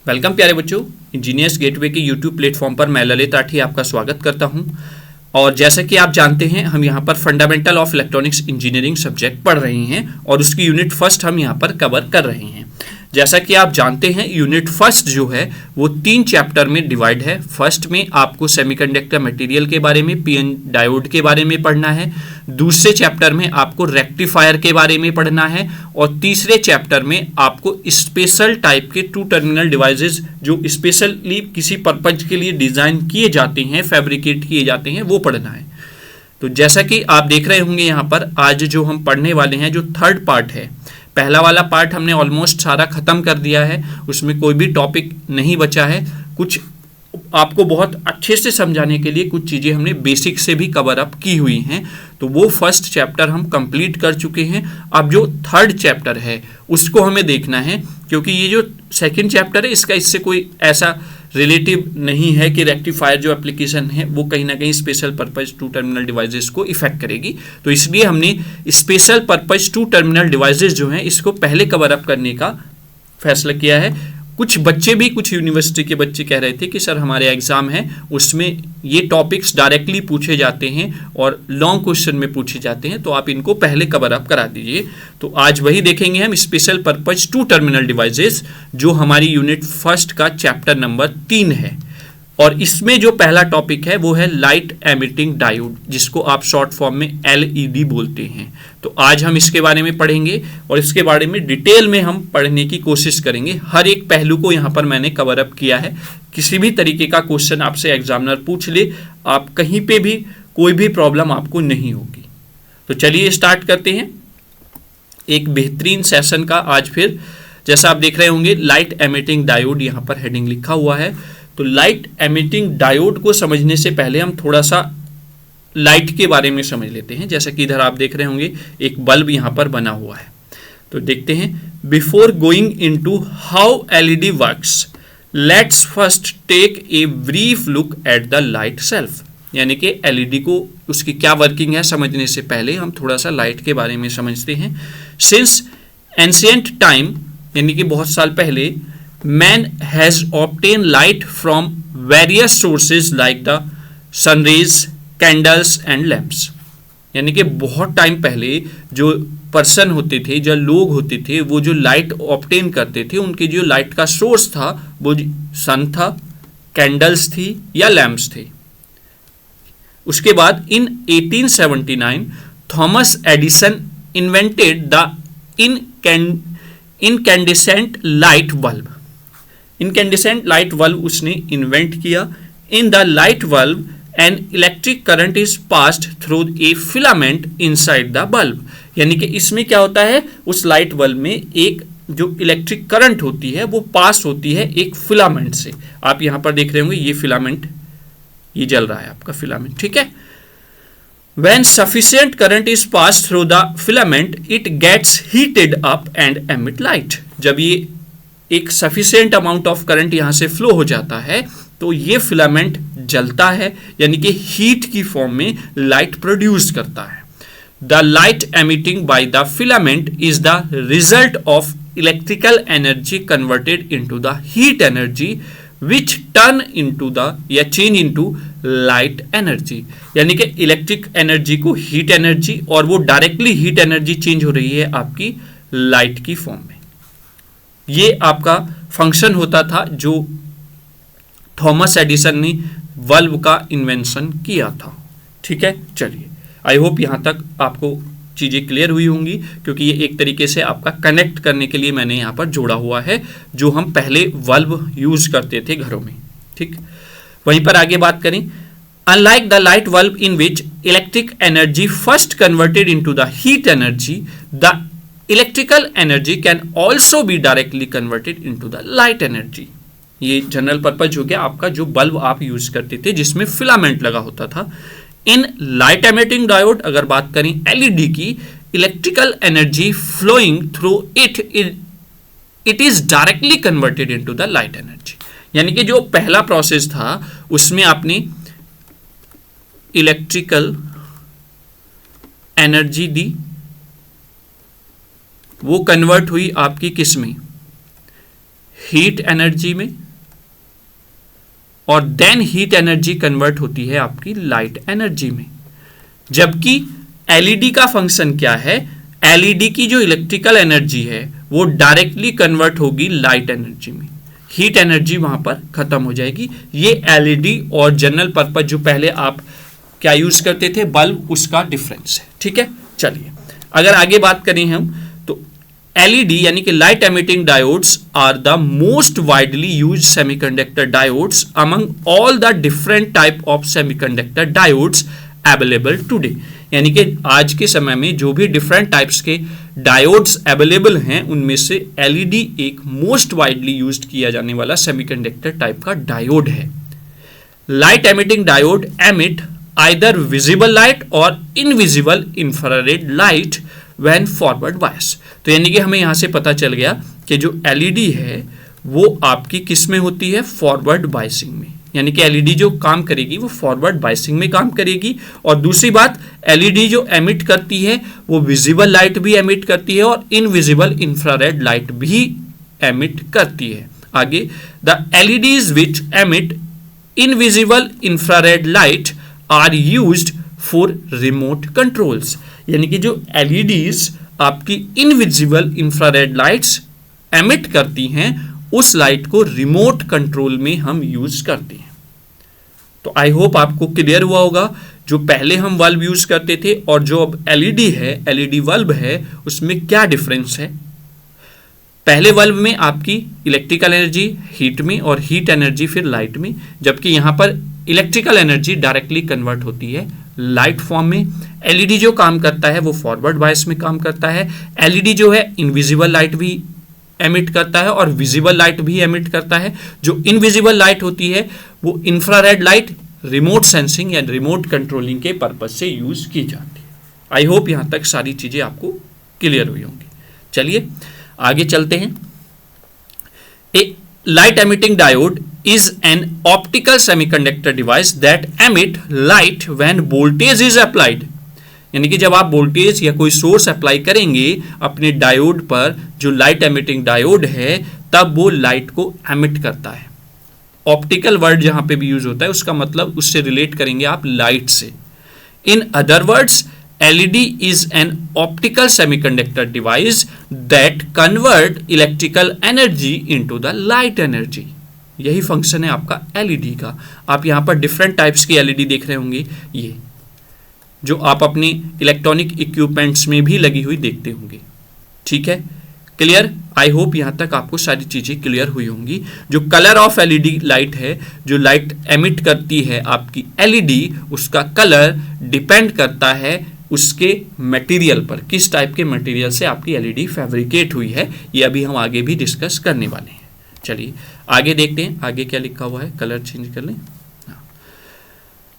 Welcome प्यारे बच्चों, engineers gateway के यूट्यूब प्लेटफॉर्म पर मैं ललित राठी आपका स्वागत करता हूं। और जैसा कि आप जानते हैं, हम यहां पर fundamental of electronics engineering subject पढ़ रहे हैं और उसकी यूनिट फर्स्ट हम यहां पर कवर कर रहे हैं। जैसा कि आप जानते हैं, यूनिट फर्स्ट जो है वो 3 चैप्टर में डिवाइड है। फर्स्ट में आपको सेमीकंडक्टर मटेरियल के बारे में, पीएन डायोड के बारे में पढ़ना है। दूसरे चैप्टर में आपको रेक्टिफायर के बारे में पढ़ना है और तीसरे चैप्टर में आपको स्पेशल टाइप के 2 टर्मिनल डिवाइसेस जो स्पेशली किसी पर्पज के लिए डिजाइन किए जाते हैं, फैब्रिकेट किए जाते हैं, वो पढ़ना है। तो जैसा कि आप देख रहे होंगे, यहाँ पर आज जो हम पढ़ने वाले हैं, जो थर्ड पार्ट है, पहला वाला पार्ट हमने ऑलमोस्ट सारा खत्म कर दिया है, उसमें कोई भी टॉपिक नहीं बचा है। कुछ आपको बहुत अच्छे से समझाने के लिए कुछ चीज़ें हमने बेसिक से भी कवर अप की हुई हैं, तो वो फर्स्ट चैप्टर हम कंप्लीट कर चुके हैं। अब जो थर्ड चैप्टर है उसको हमें देखना है, क्योंकि ये जो सेकंड चैप्टर है इसका इससे कोई ऐसा रिलेटिव नहीं है कि रेक्टिफायर जो एप्लीकेशन है वो कहीं ना कहीं स्पेशल पर्पज 2 टर्मिनल डिवाइसेस को इफेक्ट करेगी। तो इसलिए हमने स्पेशल पर्पज 2 टर्मिनल डिवाइसेस जो हैं इसको पहले कवर अप करने का फैसला किया है। कुछ बच्चे भी, कुछ यूनिवर्सिटी के बच्चे कह रहे थे कि सर हमारे एग्जाम है उसमें ये टॉपिक्स डायरेक्टली पूछे जाते हैं और लॉन्ग क्वेश्चन में पूछे जाते हैं, तो आप इनको पहले कवर अप करा दीजिए। तो आज वही देखेंगे हम, स्पेशल पर्पज 2 टर्मिनल डिवाइसेस, जो हमारी यूनिट फर्स्ट का चैप्टर नंबर 3 है। और इसमें जो पहला टॉपिक है वो है लाइट एमिटिंग डायोड, जिसको आप शॉर्ट फॉर्म में एलईडी बोलते हैं। तो आज हम इसके बारे में पढ़ेंगे और इसके बारे में डिटेल में हम पढ़ने की कोशिश करेंगे। हर एक पहलू को यहाँ पर मैंने कवर अप किया है। किसी भी तरीके का क्वेश्चन आपसे एग्जामिनर पूछ ले, आप कहीं पे भी कोई भी प्रॉब्लम आपको नहीं होगी। तो चलिए स्टार्ट करते हैं एक बेहतरीन सेशन का। आज फिर जैसा आप देख रहे होंगे, लाइट एमिटिंग डायोड यहाँ पर हेडिंग लिखा हुआ है। तो लाइट एमिटिंग डायोड को समझने से पहले हम थोड़ा सा लाइट के बारे में समझ लेते हैं। जैसा कि इधर आप देख रहे होंगे एक बल्ब यहाँ पर बना हुआ है, तो देखते हैं। Before going into how LED works, let's first take a brief look at the light self. यानी कि एलईडी को, उसकी क्या वर्किंग है समझने से पहले हम थोड़ा सा लाइट के बारे में समझते हैं। सिंस एंशिएंट टाइम, यानी कि बहुत साल पहले, man has obtained light from various sources like the sun rays, candles and lamps। यानी कि बहुत टाइम पहले जो पर्सन होते थे, जो लोग होते थे, वो जो लाइट ऑब्टेन करते थे, उनकी जो लाइट का सोर्स था वो सन था, कैंडल्स थी या लैम्प्स थे। उसके बाद इन 1879 Thomas Edison invented the incandescent light bulb. Incandescent light bulb उसने इन्वेंट किया। In the light bulb an electric current is passed through a filament inside the bulb. यानी कि इसमें क्या होता है, उस लाइट बल्ब में एक जो इलेक्ट्रिक करंट होती है वो पास होती है एक फिलामेंट से। आप यहां पर देख रहे होंगे ये फिलामेंट, ये जल रहा है आपका फिलामेंट, ठीक है। When sufficient current is passed through the filament, it gets heated up and emit light। जब ये एक सफिशिएंट अमाउंट ऑफ करंट यहां से फ्लो हो जाता है तो ये फिलामेंट जलता है, यानी कि हीट की फॉर्म में लाइट प्रोड्यूस करता है। The light emitting by the filament is the result of electrical energy converted into the heat energy which turn into the या चेंज इनटू लाइट एनर्जी। यानी कि इलेक्ट्रिक एनर्जी को heat energy, और वो directly heat energy change हो रही है आपकी लाइट की फॉर्म में। ये आपका फंक्शन होता था जो थॉमस एडिसन ने बल्ब का इन्वेंशन किया था, ठीक है। चलिए, आई होप यहाँ तक आपको चीज़ें क्लियर हुई होंगी, क्योंकि ये एक तरीके से आपका कनेक्ट करने के लिए मैंने यहाँ पर जोड़ा हुआ है, जो हम पहले बल्ब यूज करते थे घरों में, ठीक। वहीं पर आगे बात करें, unlike the light bulb in which electric energy first converted into the heat energy, the electrical energy can also be directly converted into the light energy. ये जनरल पर्पज हो गया आपका, जो बल्ब आप यूज करते थे जिसमें फिलामेंट लगा होता था। इन लाइट एमिटिंग डायोड, अगर बात करें एलईडी की, electrical energy flowing through it is directly converted into the light energy. यानी कि जो पहला प्रोसेस था उसमें आपने इलेक्ट्रिकल एनर्जी दी, वो कन्वर्ट हुई आपकी किस में, हीट एनर्जी में, और देन हीट एनर्जी कन्वर्ट होती है आपकी लाइट एनर्जी में। जबकि एलईडी का फंक्शन क्या है, एलईडी की जो इलेक्ट्रिकल एनर्जी है वो डायरेक्टली कन्वर्ट होगी लाइट एनर्जी में, हीट एनर्जी वहां पर खत्म हो जाएगी। ये एलईडी और जनरल पर्पज जो पहले आप क्या यूज करते थे, बल्ब, उसका डिफरेंस है। ठीक है, चलिए अगर आगे बात करें हम तो एलईडी यानी कि light emitting diodes are the most widely used semiconductor diodes among all the different type of semiconductor diodes available today. यानी कि आज के समय में जो भी डिफरेंट टाइप्स के डायोड्स अवेलेबल हैं उनमें से एलईडी एक मोस्ट वाइडली यूज्ड किया जाने वाला सेमीकंडक्टर टाइप का डायोड है। Light emitting diode emit either visible light और invisible infrared light when forward bias. तो यानी कि हमें यहां से पता चल गया कि जो एलईडी है वो आपकी किस में होती है, फॉरवर्ड बायसिंग में। यानी कि एलईडी जो काम करेगी वो फॉरवर्ड बायसिंग में काम करेगी। और दूसरी बात, एलईडी जो एमिट करती है वो विजिबल लाइट भी एमिट करती है और इनविजिबल इंफ्रारेड लाइट भी एमिट करती है। आगे, the LEDs which emit invisible infrared light are used for remote controls. यानी कि जो एलईडीज आपकी इनविजिबल इंफ्रारेड लाइट्स एमिट करती हैं उस लाइट को रिमोट कंट्रोल में हम यूज करते हैं। तो आई होप आपको क्लियर हुआ होगा जो पहले हम बल्ब यूज करते थे और जो अब एलईडी है, एलईडी बल्ब है, उसमें क्या डिफरेंस है। पहले बल्ब में आपकी इलेक्ट्रिकल एनर्जी हीट में और हीट एनर्जी फिर लाइट में, जबकि यहां पर इलेक्ट्रिकल एनर्जी डायरेक्टली कन्वर्ट होती है लाइट फॉर्म में। एलईडी जो काम करता है वो फॉरवर्ड बायस में काम करता है। एलईडी जो है इनविजिबल लाइट भी एमिट करता है और विजिबल लाइट भी एमिट करता है। जो इनविजिबल लाइट होती है वो इंफ्रारेड लाइट रिमोट सेंसिंग या रिमोट कंट्रोलिंग के पर्पज से यूज की जाती है। आई होप यहां तक सारी चीजें आपको क्लियर हुई होंगी। चलिए आगे चलते हैं। A light emitting diode is an optical semiconductor device that emit light when voltage is applied। यानी कि जब आप वोल्टेज या कोई सोर्स अप्लाई करेंगे अपने डायोड पर, जो लाइट एमिटिंग डायोड है, तब वो लाइट को एमिट करता है। ऑप्टिकल वर्ड जहां पे भी यूज होता है उसका मतलब उससे रिलेट करेंगे आप लाइट से। इन other words, LED is an optical semiconductor device that convert electrical energy into the light energy. यही फंक्शन है आपका एलईडी का। आप यहां पर डिफरेंट टाइप्स की एलईडी देख रहे होंगे, ये जो आप अपनी इलेक्ट्रॉनिक इक्विपमेंट्स में भी लगी हुई देखते होंगे। ठीक है, क्लियर। आई होप यहां तक आपको सारी चीजें क्लियर हुई होंगी। जो कलर ऑफ एलईडी लाइट है, जो लाइट एमिट करती है आपकी एलईडी, उसका कलर डिपेंड करता है उसके मटेरियल पर, किस टाइप के मटेरियल से आपकी एलईडी फैब्रिकेट हुई है। ये अभी हम आगे भी डिस्कस करने वाले हैं। चलिए आगे देखते हैं, आगे क्या लिखा हुआ है। कलर चेंज कर लें।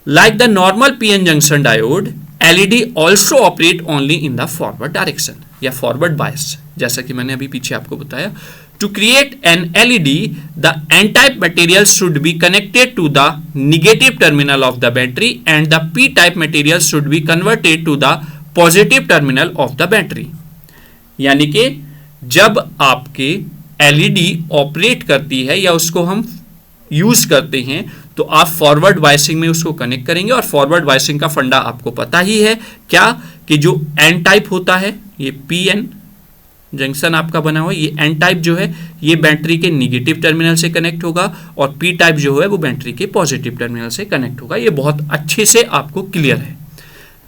Like the normal PN junction diode, LED also operate only in the forward direction या फॉरवर्ड बायस, जैसा कि मैंने अभी पीछे आपको बताया। To create an LED, the N type material should be connected to the negative terminal of the battery and the P type material should be converted to the positive terminal of the battery. यानी कि जब आपके LED operate करती है या उसको हम use करते हैं तो आप फॉरवर्ड बायसिंग में उसको कनेक्ट करेंगे। और फॉरवर्ड बायसिंग का फंडा आपको पता ही है क्या, कि जो एन टाइप होता है, ये पी एन जंक्शन आपका बना हुआ है, ये एन टाइप जो है ये बैटरी के निगेटिव टर्मिनल से कनेक्ट होगा और पी टाइप जो है वो बैटरी के पॉजिटिव टर्मिनल से कनेक्ट होगा। ये बहुत अच्छे से आपको क्लियर है।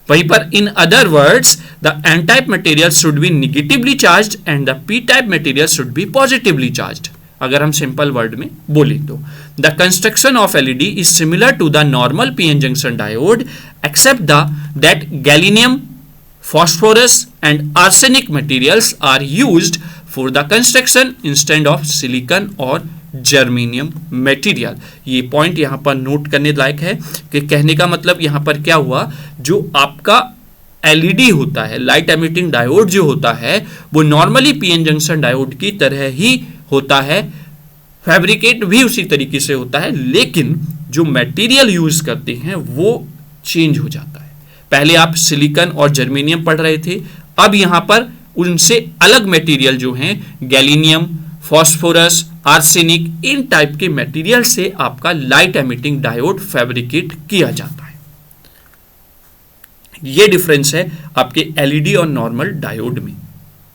वहीं पर in other words, the N type material should be negatively charged and the P type material should be positively charged. अगर हम सिंपल वर्ड में बोलें तो the construction of LED is similar to the normal PN junction diode except that gallium, phosphorus and arsenic materials are used for the construction instead of silicon और germanium material. ये point यहां पर note करने लायक है कि कहने का मतलब यहां पर क्या हुआ, जो आपका एलईडी होता है, लाइट एमिटिंग डायोड जो होता है, वो नॉर्मली पीएन जंक्शन डायोड की तरह ही होता है, फैब्रिकेट भी उसी तरीके से होता है, लेकिन जो मटेरियल यूज करते हैं वो चेंज हो जाता है। पहले आप सिलिकॉन और जर्मेनियम पढ़ रहे थे, अब यहां पर उनसे अलग मटेरियल जो हैं गैलिनियम, फास्फोरस, आर्सेनिक, इन टाइप के मटेरियल से आपका लाइट एमिटिंग डायोड फैब्रिकेट किया जाता है। ये डिफरेंस है आपके एलईडी और नॉर्मल डायोड में।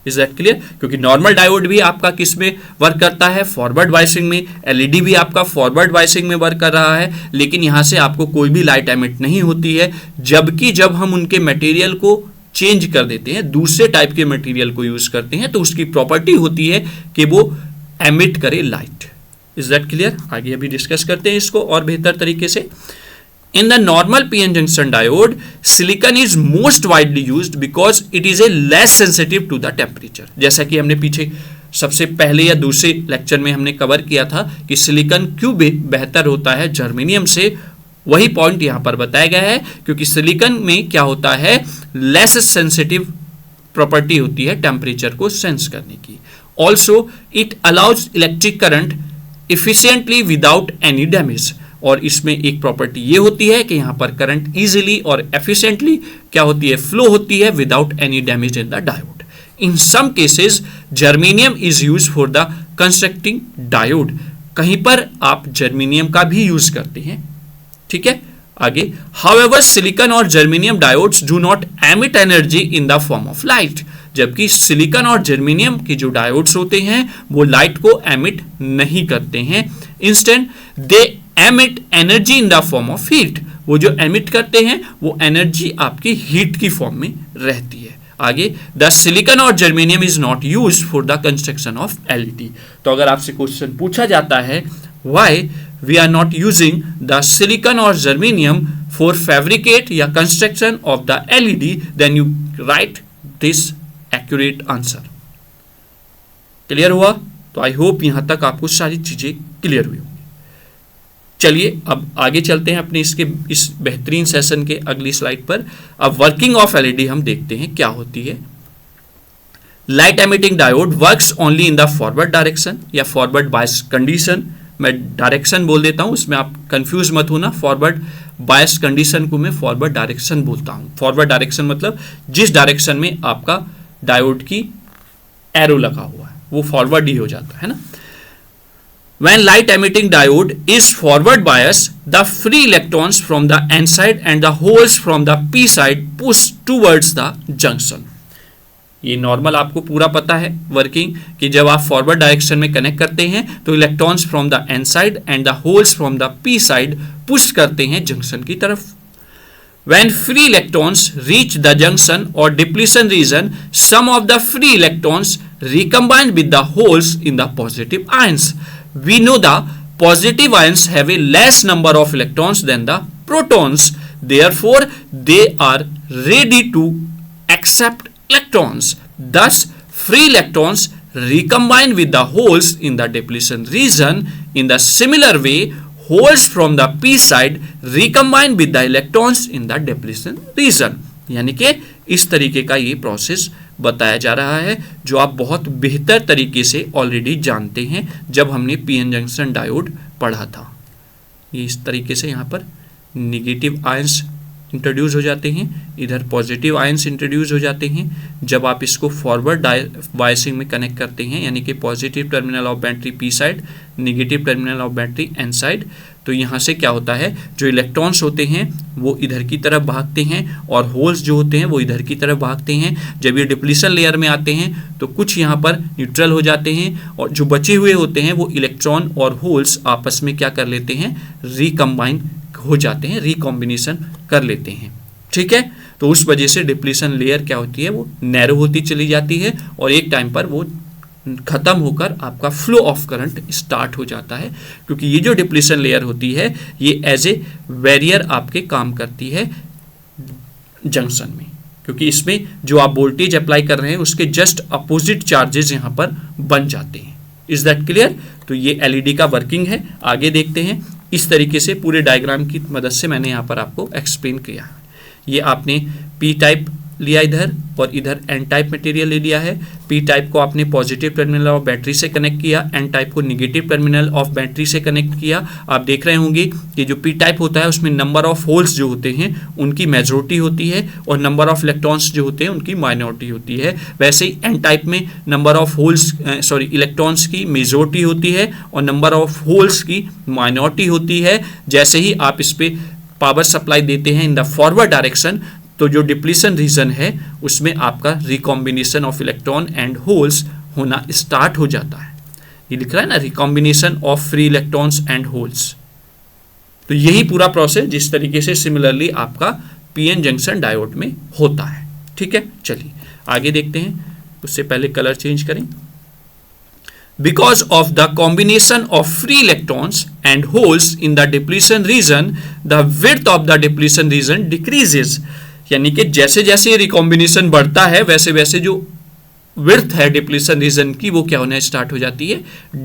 Is that clear? क्योंकि नॉर्मल डायोड भी आपका किस में वर्क करता है, फॉरवर्ड बायसिंग में, एलईडी भी आपका फॉरवर्ड बायसिंग में वर्क कर रहा है, लेकिन यहां से आपको कोई भी लाइट एमिट नहीं होती है। जबकि जब हम उनके मटेरियल को चेंज कर देते हैं, दूसरे टाइप के मटेरियल को यूज करते हैं, तो उसकी प्रॉपर्टी होती है कि वो एमिट करे लाइट। Is that clear? आगे अभी डिस्कस करते हैं इसको और बेहतर तरीके से। In the normal PN junction diode, silicon is most widely used because it is a less sensitive to the temperature. जैसा कि हमने पीछे सबसे पहले या दूसरे लेक्चर में हमने कवर किया था कि सिलिकॉन क्यों बेहतर होता है जर्मेनियम से, वही पॉइंट यहाँ पर बताया गया है। क्योंकि सिलिकॉन में क्या होता है, लेस सेंसिटिव प्रॉपर्टी होती है टेम्परेचर को सेंस करने की। Also it allows electric current efficiently without any damage. और इसमें एक प्रॉपर्टी ये होती है कि यहां पर करंट इजीली और एफिशिएंटली क्या होती है, फ्लो होती है without any damage in the diode. In some cases germanium is use for the constructing diode. कहीं पर आप जर्मेनियम का भी यूज करते हैं, ठीक है। आगे, हाउएवर सिलिकॉन और germanium diodes do not emit energy in the form of light. जबकि सिलिकॉन और जर्मेनियम के जो डायोड्स होते हैं वो लाइट को एमिट नहीं करते हैं। Instant they emit energy in the form of heat. वो जो एमिट करते हैं वो एनर्जी आपकी हीट की फॉर्म में रहती है। आगे, द सिलिकॉन और germanium is not use for the construction of LED. तो अगर आपसे क्वेश्चन पूछा जाता है why we are not using the silicon और जर्मेनियम फॉर फैब्रिकेट या construction of the LED, then you write this accurate answer. Clear हुआ? तो आई होप यहां तक आपको सारी चीजें क्लियर हुई। चलिए अब आगे चलते हैं अपने इस बेहतरीन सेशन के अगली स्लाइड पर। अब वर्किंग ऑफ एलईडी हम देखते हैं क्या होती है। Light emitting diode works only in the forward direction या फॉरवर्ड बायस कंडीशन। मैं डायरेक्शन बोल देता हूं, उसमें आप कंफ्यूज मत होना। फॉरवर्ड बायस कंडीशन को मैं फॉरवर्ड डायरेक्शन बोलता हूं। फॉरवर्ड डायरेक्शन मतलब जिस डायरेक्शन में आपका डायोड की एरो लगा हुआ है वो फॉरवर्ड ही हो जाता है ना। When light emitting diode is forward bias, the free electrons from the N side and the holes from the P side push towards the junction. ये नॉर्मल आपको पूरा पता है वर्किंग कि जब आप फॉरवर्ड डायरेक्शन में कनेक्ट करते हैं तो electrons from the N side and the holes from the P side push करते हैं जंक्शन की तरफ। When free electrons reach the junction or depletion region, some of the free electrons recombine with the holes in the positive ions. We know the positive ions have a less number of electrons than the protons. Therefore, they are ready to accept electrons. Thus, free electrons recombine with the holes in the depletion region. In the similar way, holes from the p side recombine with the electrons in the depletion region. यानी कि इस तरीके का ये process बताया जा रहा है जो आप बहुत बेहतर तरीके से ऑलरेडी जानते हैं जब हमने पीएन जंक्शन डायोड पढ़ा था। ये इस तरीके से यहाँ पर नेगेटिव आयंस इंट्रोड्यूस हो जाते हैं, इधर पॉजिटिव आयंस इंट्रोड्यूस हो जाते हैं। जब आप इसको फॉरवर्ड बायसिंग में कनेक्ट करते हैं यानी कि positive terminal of battery P side, negative terminal of battery N side, तो यहाँ से क्या होता है जो इलेक्ट्रॉन्स होते हैं वो इधर की तरफ भागते हैं और होल्स जो होते हैं वो इधर की तरफ भागते हैं। जब ये डिप्लीशन लेयर में आते हैं तो कुछ यहाँ पर न्यूट्रल हो जाते हैं और जो बचे हुए होते हैं वो इलेक्ट्रॉन और होल्स आपस में क्या कर लेते हैं, रिकम्बाइन हो जाते हैं, रिकॉम्बिनेशन कर लेते हैं। ठीक है, तो उस वजह से डिप्लीशन लेयर क्या होती है वो नैरो होती चली जाती है और एक टाइम पर वो खत्म होकर आपका फ्लो ऑफ करंट स्टार्ट हो जाता है। क्योंकि ये जो डिप्लीशन लेयर होती है ये एज ए बैरियर आपके काम करती है जंक्शन में, क्योंकि इसमें जो आप वोल्टेज अप्लाई कर रहे हैं उसके जस्ट अपोजिट चार्जेस यहाँ पर बन जाते हैं। Is that clear? तो ये एलईडी का वर्किंग है। आगे देखते हैं। इस तरीके से पूरे डायग्राम की मदद से मैंने यहाँ पर आपको एक्सप्लेन किया है। ये आपने पी टाइप लिया इधर और इधर एन टाइप मटेरियल ले लिया है। पी टाइप को आपने पॉजिटिव टर्मिनल ऑफ बैटरी से कनेक्ट किया, एन टाइप को निगेटिव टर्मिनल ऑफ बैटरी से कनेक्ट किया। आप देख रहे होंगे कि जो पी टाइप होता है उसमें नंबर ऑफ होल्स जो होते हैं उनकी मेजॉरिटी होती है और नंबर ऑफ इलेक्ट्रॉन्स जो होते हैं उनकी माइनॉरिटी होती है। वैसे ही एन टाइप में नंबर ऑफ होल्स इलेक्ट्रॉन्स की मेजॉरिटी होती है और नंबर ऑफ होल्स की माइनॉरिटी होती है। जैसे ही आप इस पे पावर सप्लाई देते हैं इन द फॉरवर्ड डायरेक्शन, तो जो डिप्लीशन रीजन है उसमें आपका recombination of electron and holes होना स्टार्ट हो जाता है। ये लिख रहा है ना, recombination of free electrons and holes. तो यही पूरा प्रोसेस जिस तरीके से सिमिलरली आपका पीएन जंक्शन डायोड में होता है। ठीक है, चलिए आगे देखते हैं। उससे पहले कलर चेंज करें। Because of the combination of free electrons and holes in the depletion region, the width of the depletion region decreases. यानी कि जैसे जैसे रिकॉम्बिनेशन बढ़ता है वैसे वैसे जो विड्थ है डिप्लीशन रीजन की वो क्या होना स्टार्ट हो जाती है,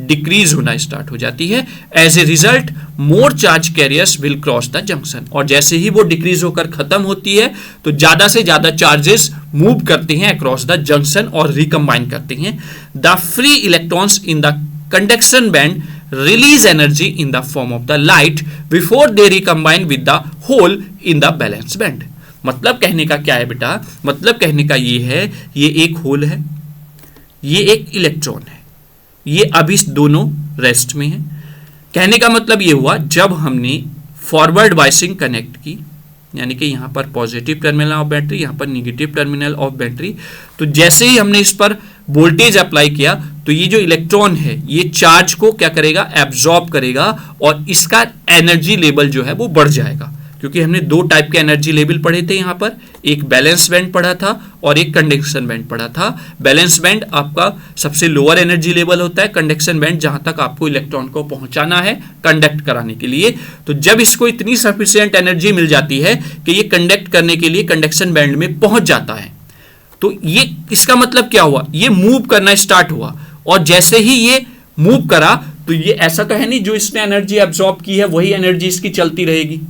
डिक्रीज होना स्टार्ट हो जाती है। As a result more charge carriers will cross the junction. और जैसे ही वो डिक्रीज होकर खत्म होती है तो ज्यादा से ज्यादा चार्जेस मूव करते हैं अक्रॉस द जंक्शन और रिकम्बाइन करते हैं। The free electrons in the conduction band release energy in the form of the light before they recombine with the hole in the valence band. मतलब कहने का क्या है बेटा, मतलब कहने का ये है, ये एक होल है, ये एक इलेक्ट्रॉन है, ये अभी दोनों रेस्ट में है। कहने का मतलब ये हुआ जब हमने फॉरवर्ड बायसिंग कनेक्ट की, यानी कि यहां पर पॉजिटिव टर्मिनल ऑफ बैटरी, यहां पर निगेटिव टर्मिनल ऑफ बैटरी, तो जैसे ही हमने इस पर वोल्टेज अप्लाई किया तो ये जो इलेक्ट्रॉन है ये चार्ज को क्या करेगा, एब्जॉर्ब करेगा और इसका एनर्जी लेवल जो है वो बढ़ जाएगा। क्योंकि हमने दो टाइप के एनर्जी लेवल पढ़े थे यहाँ पर, एक बैलेंस बैंड पढ़ा था और एक कंडक्शन बैंड पढ़ा था। बैलेंस बैंड आपका सबसे लोअर एनर्जी लेवल होता है, कंडक्शन बैंड जहां तक आपको इलेक्ट्रॉन को पहुंचाना है कंडक्ट कराने के लिए। तो जब इसको इतनी सफिशिएंट एनर्जी मिल जाती है कि ये कंडक्ट करने के लिए कंडक्शन बैंड में पहुंच जाता है, तो ये इसका मतलब क्या हुआ, ये मूव करना स्टार्ट हुआ। और जैसे ही ये मूव करा तो ये ऐसा तो है नहीं जो इसने एनर्जी एब्जॉर्ब की है वही एनर्जी इसकी चलती रहेगी,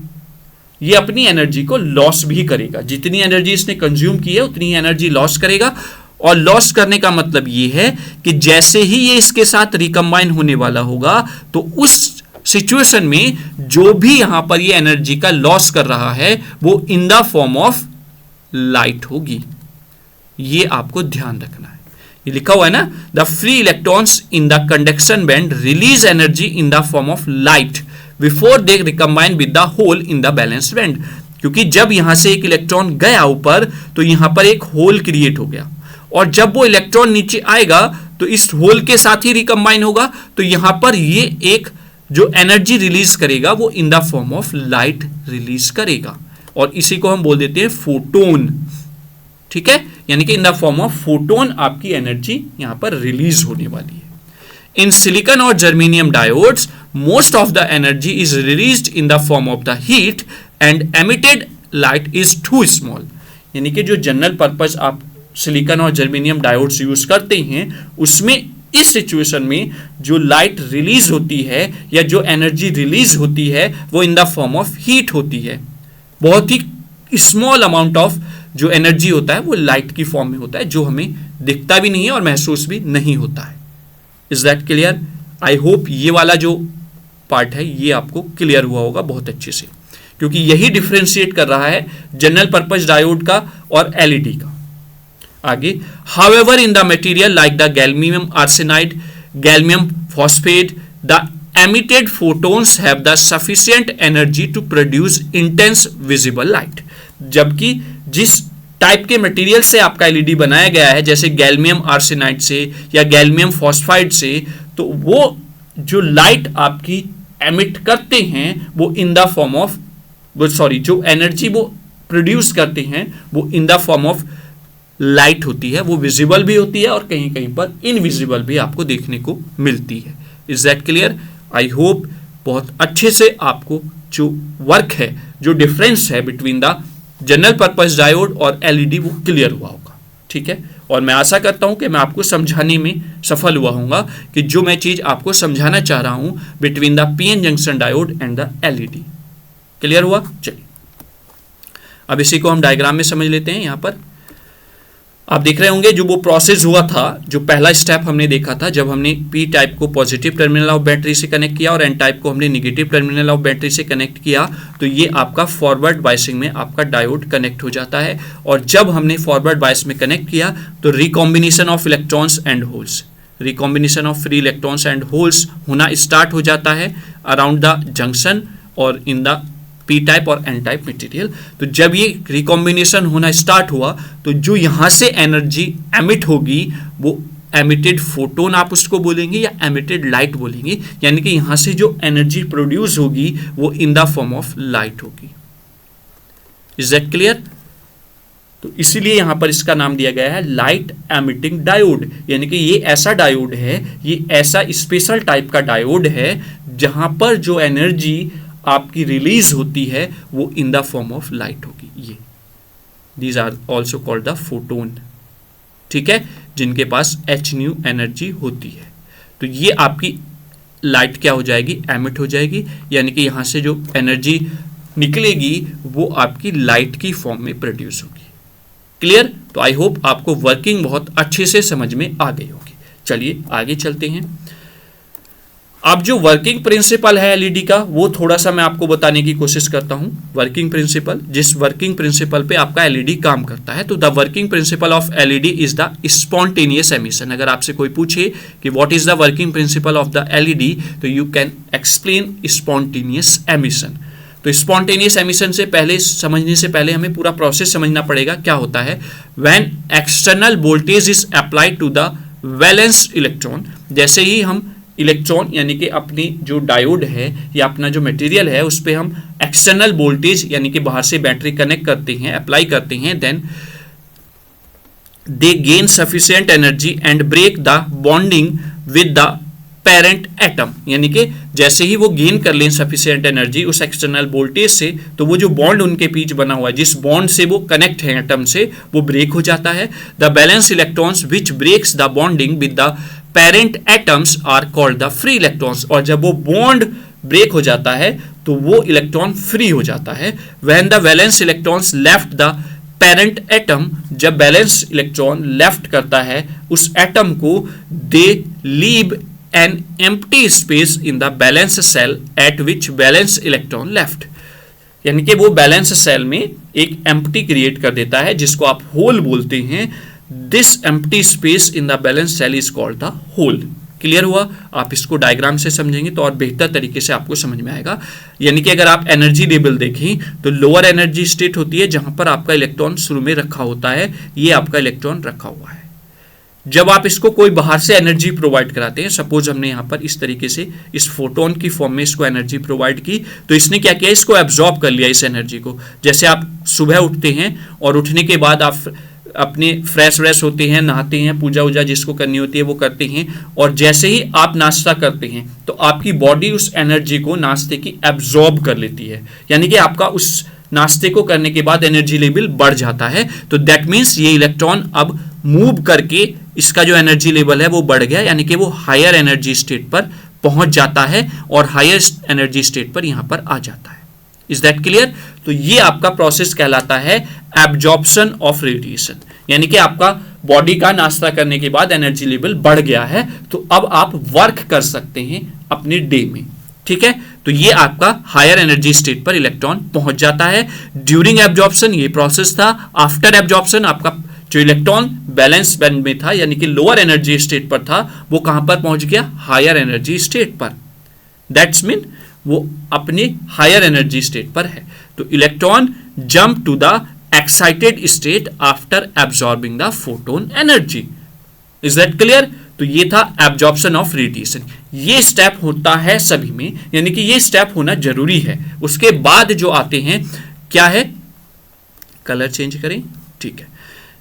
ये अपनी एनर्जी को लॉस भी करेगा। जितनी एनर्जी इसने कंज्यूम की है उतनी ही एनर्जी लॉस करेगा। और लॉस करने का मतलब ये है कि जैसे ही ये इसके साथ रिकम्बाइन होने वाला होगा तो उस सिचुएशन में जो भी यहां पर ये एनर्जी का लॉस कर रहा है वो in the form of light होगी। ये आपको ध्यान रखना है। ये लिखा हुआ है ना, the free electrons in the conduction band release energy in the form of light before they recombine with the hole in the valence band. क्योंकि जब यहां से एक इलेक्ट्रॉन गया ऊपर तो यहां पर एक होल क्रिएट हो गया और जब वो इलेक्ट्रॉन नीचे आएगा तो इस होल के साथ ही रिकम्बाइन होगा, तो यहां पर ये एक जो एनर्जी रिलीज करेगा वो in the form of light release करेगा और इसी को हम बोल देते हैं फोटोन। ठीक है, यानी कि इन द फॉर्म ऑफ फोटोन आपकी एनर्जी यहां पर रिलीज होने वाली है। इन सिलिकॉन और germanium diodes most of the energy is released in the form of the heat and emitted light is too small। यानी कि जो जनरल पर्पस आप सिलिकॉन और जर्मेनियम डायोड्स यूज करते हैं उसमें इस सिचुएशन में जो लाइट रिलीज होती है या जो एनर्जी रिलीज होती है वो in the form of heat होती है। बहुत ही स्मॉल अमाउंट ऑफ जो एनर्जी होता है वो लाइट की फॉर्म में होता है, जो हमें दिखता भी नहीं है और महसूस भी नहीं होता है। Is that clear? I hope ये वाला जो पार्ट है ये आपको क्लियर हुआ होगा बहुत अच्छे से, क्योंकि यही डिफरेंशिएट कर रहा है जनरल पर्पस डायोड का और एलईडी का। आगे, however in the material like the gallium arsenide, gallium phosphate, the emitted photons have the sufficient energy to produce intense visible light. जबकि जिस टाइप के मटेरियल से आपका एलईडी बनाया गया है, जैसे गैल्मियम आर्सेनाइड से या गैल्मियम फॉस्फाइड से, तो वो जो लाइट आपकी एमिट करते हैं वो इन द फॉर्म ऑफ जो एनर्जी वो प्रोड्यूस करते हैं वो in the form of light होती है। वो विजिबल भी होती है और कहीं कहीं पर इनविजिबल भी आपको देखने को मिलती है। Is that clear? I hope बहुत अच्छे से आपको जो वर्क है, जो डिफरेंस है between the general purpose diode और एलईडी वो क्लियर हुआ होगा। ठीक है, और मैं आशा करता हूं कि मैं आपको समझाने में सफल हुआ हूंगा कि जो मैं चीज आपको समझाना चाह रहा हूं between the PN junction diode and the LED. Clear हुआ? चलिए अब इसी को हम डायग्राम में समझ लेते हैं। यहां पर आप देख रहे होंगे जो वो प्रोसेस हुआ था, जो पहला स्टेप हमने देखा था जब हमने पी टाइप को पॉजिटिव टर्मिनल ऑफ बैटरी से कनेक्ट किया और एन टाइप को हमने निगेटिव टर्मिनल ऑफ बैटरी से कनेक्ट किया, तो ये आपका फॉरवर्ड बायसिंग में आपका डायोड कनेक्ट हो जाता है। और जब हमने फॉरवर्ड बायस में कनेक्ट किया तो recombination of electrons and holes, recombination of free electrons and holes होना स्टार्ट हो जाता है अराउंड द जंक्शन और इन द पी टाइप और एन टाइप मटेरियल। तो जब ये रिकॉम्बिनेशन होना स्टार्ट हुआ तो जो यहाँ से एनर्जी एमिट होगी वो एमिटेड फोटोन आप उसको बोलेंगे या एमिटेड लाइट बोलेंगे, यानी कि यहाँ से जो एनर्जी प्रोड्यूस होगी वो in the form of light होगी। Is that clear? तो इसीलिए यहां पर इसका नाम दिया गया है लाइट एमिटिंग डायोड, यानी कि ये ऐसा डायोड है, ये ऐसा स्पेशल टाइप का डायोड है जहां पर जो एनर्जी आपकी रिलीज होती है वो in the form of light होगी। ये these are also called the photon, ठीक है, जिनके पास एच न्यू एनर्जी होती है। तो ये आपकी लाइट क्या हो जाएगी, एमिट हो जाएगी, यानी कि यहां से जो एनर्जी निकलेगी वो आपकी लाइट की फॉर्म में प्रोड्यूस होगी। क्लियर? तो आई होप आपको वर्किंग बहुत अच्छे से समझ में आ गई होगी। चलिए आगे चलते हैं। अब जो वर्किंग प्रिंसिपल है एलईडी का वो थोड़ा सा मैं आपको बताने की कोशिश करता हूं। वर्किंग प्रिंसिपल, जिस वर्किंग प्रिंसिपल पे आपका एलईडी काम करता है, तो the working principle of LED is the spontaneous emission. अगर आपसे कोई पूछे कि what is the working principle of the LED, तो you can explain spontaneous emission. तो स्पॉन्टेनियस एमिशन से पहले, समझने से पहले हमें पूरा प्रोसेस समझना पड़ेगा। क्या होता है? When external voltage is applied to the valence electron, जैसे ही हम इलेक्ट्रॉन यानी कि अपनी जो डायोड है या अपना जो मटेरियल है उस पर हम एक्सटर्नल वोल्टेज यानी कि बाहर से बैटरी कनेक्ट करते हैं, अप्लाई करते हैं, then they gain sufficient energy and break the bonding with the parent atom, यानी कि जैसे ही वो गेन कर लें सफिशिएंट एनर्जी उस एक्सटर्नल वोल्टेज से, तो वो जो बॉन्ड उनके बीच बना हुआ है, जिस बॉन्ड से वो कनेक्ट है एटम से, वो ब्रेक हो जाता है। The valence electrons which breaks the bonding with the parent atoms are called the free electrons. और जब वो बॉन्ड ब्रेक हो जाता है तो वो इलेक्ट्रॉन फ्री हो जाता है। When the valence electrons left the parent atom, जब बैलेंस इलेक्ट्रॉन लेफ्ट करता है उस एटम को, they leave an empty space in the valence cell at which valence electron left, यानी कि वो बैलेंस सेल में एक एम्प्टी क्रिएट कर देता है जिसको आप होल बोलते हैं। This empty space in the valence cell is called the hole. Clear हुआ? आप इसको डायग्राम से समझेंगे तो और बेहतर तरीके से आपको समझ में आएगा। यानी कि अगर आप एनर्जी लेवल देखें तो लोअर एनर्जी स्टेट होती है जहां पर आपका इलेक्ट्रॉन शुरू में रखा होता है, ये आपका इलेक्ट्रॉन रखा हुआ है। जब आप इसको कोई बाहर से एनर्जी प्रोवाइड कराते हैं, सपोज हमने यहाँ पर इस तरीके से इस फोटोन की फॉर्म में इसको एनर्जी प्रोवाइड की, तो इसने क्या किया, इसको एब्जॉर्ब कर लिया इस एनर्जी को। जैसे आप सुबह उठते हैं और उठने के बाद आप अपने फ्रेश व्रेश होते हैं, नहाते हैं, पूजा वूजा जिसको करनी होती है वो करते हैं, और जैसे ही आप नाश्ता करते हैं तो आपकी बॉडी उस एनर्जी को नाश्ते की एब्जॉर्ब कर लेती है, यानी कि आपका उस नाश्ते को करने के बाद एनर्जी लेवल बढ़ जाता है। तो दैट मीन्स ये इलेक्ट्रॉन अब मूव करके इसका जो एनर्जी लेवल है वो बढ़ गया, यानी कि वो हायर एनर्जी स्टेट पर पहुंच जाता है और हायर एनर्जी स्टेट पर यहां पर आ जाता है। Is that clear? तो ये आपका प्रोसेस कहलाता है एब्जॉर्प्शन ऑफ रेडिएशन, यानी कि आपका बॉडी का नाश्ता करने के बाद एनर्जी लेवल बढ़ गया है, तो अब आप वर्क कर सकते हैं अपने डे में। ठीक है, तो ये आपका हायर एनर्जी स्टेट पर इलेक्ट्रॉन पहुंच जाता है। ड्यूरिंग एब्जॉर्प्शन ये प्रोसेस था। आफ्टर एब्जॉर्प्शन आपका जो इलेक्ट्रॉन बैलेंस बैंड में था यानी कि लोअर एनर्जी स्टेट पर था, वो कहां पर पहुंच गया, हायर एनर्जी स्टेट पर। दैट्स मीन वो अपने हायर एनर्जी स्टेट पर है। तो electron jump to the excited state after absorbing the photon energy. Is that clear? तो ये था एब्जॉर्प्शन ऑफ रेडिएशन। ये स्टेप होता है सभी में, यानी कि ये स्टेप होना जरूरी है। उसके बाद जो आते हैं क्या है, कलर चेंज करें, ठीक है।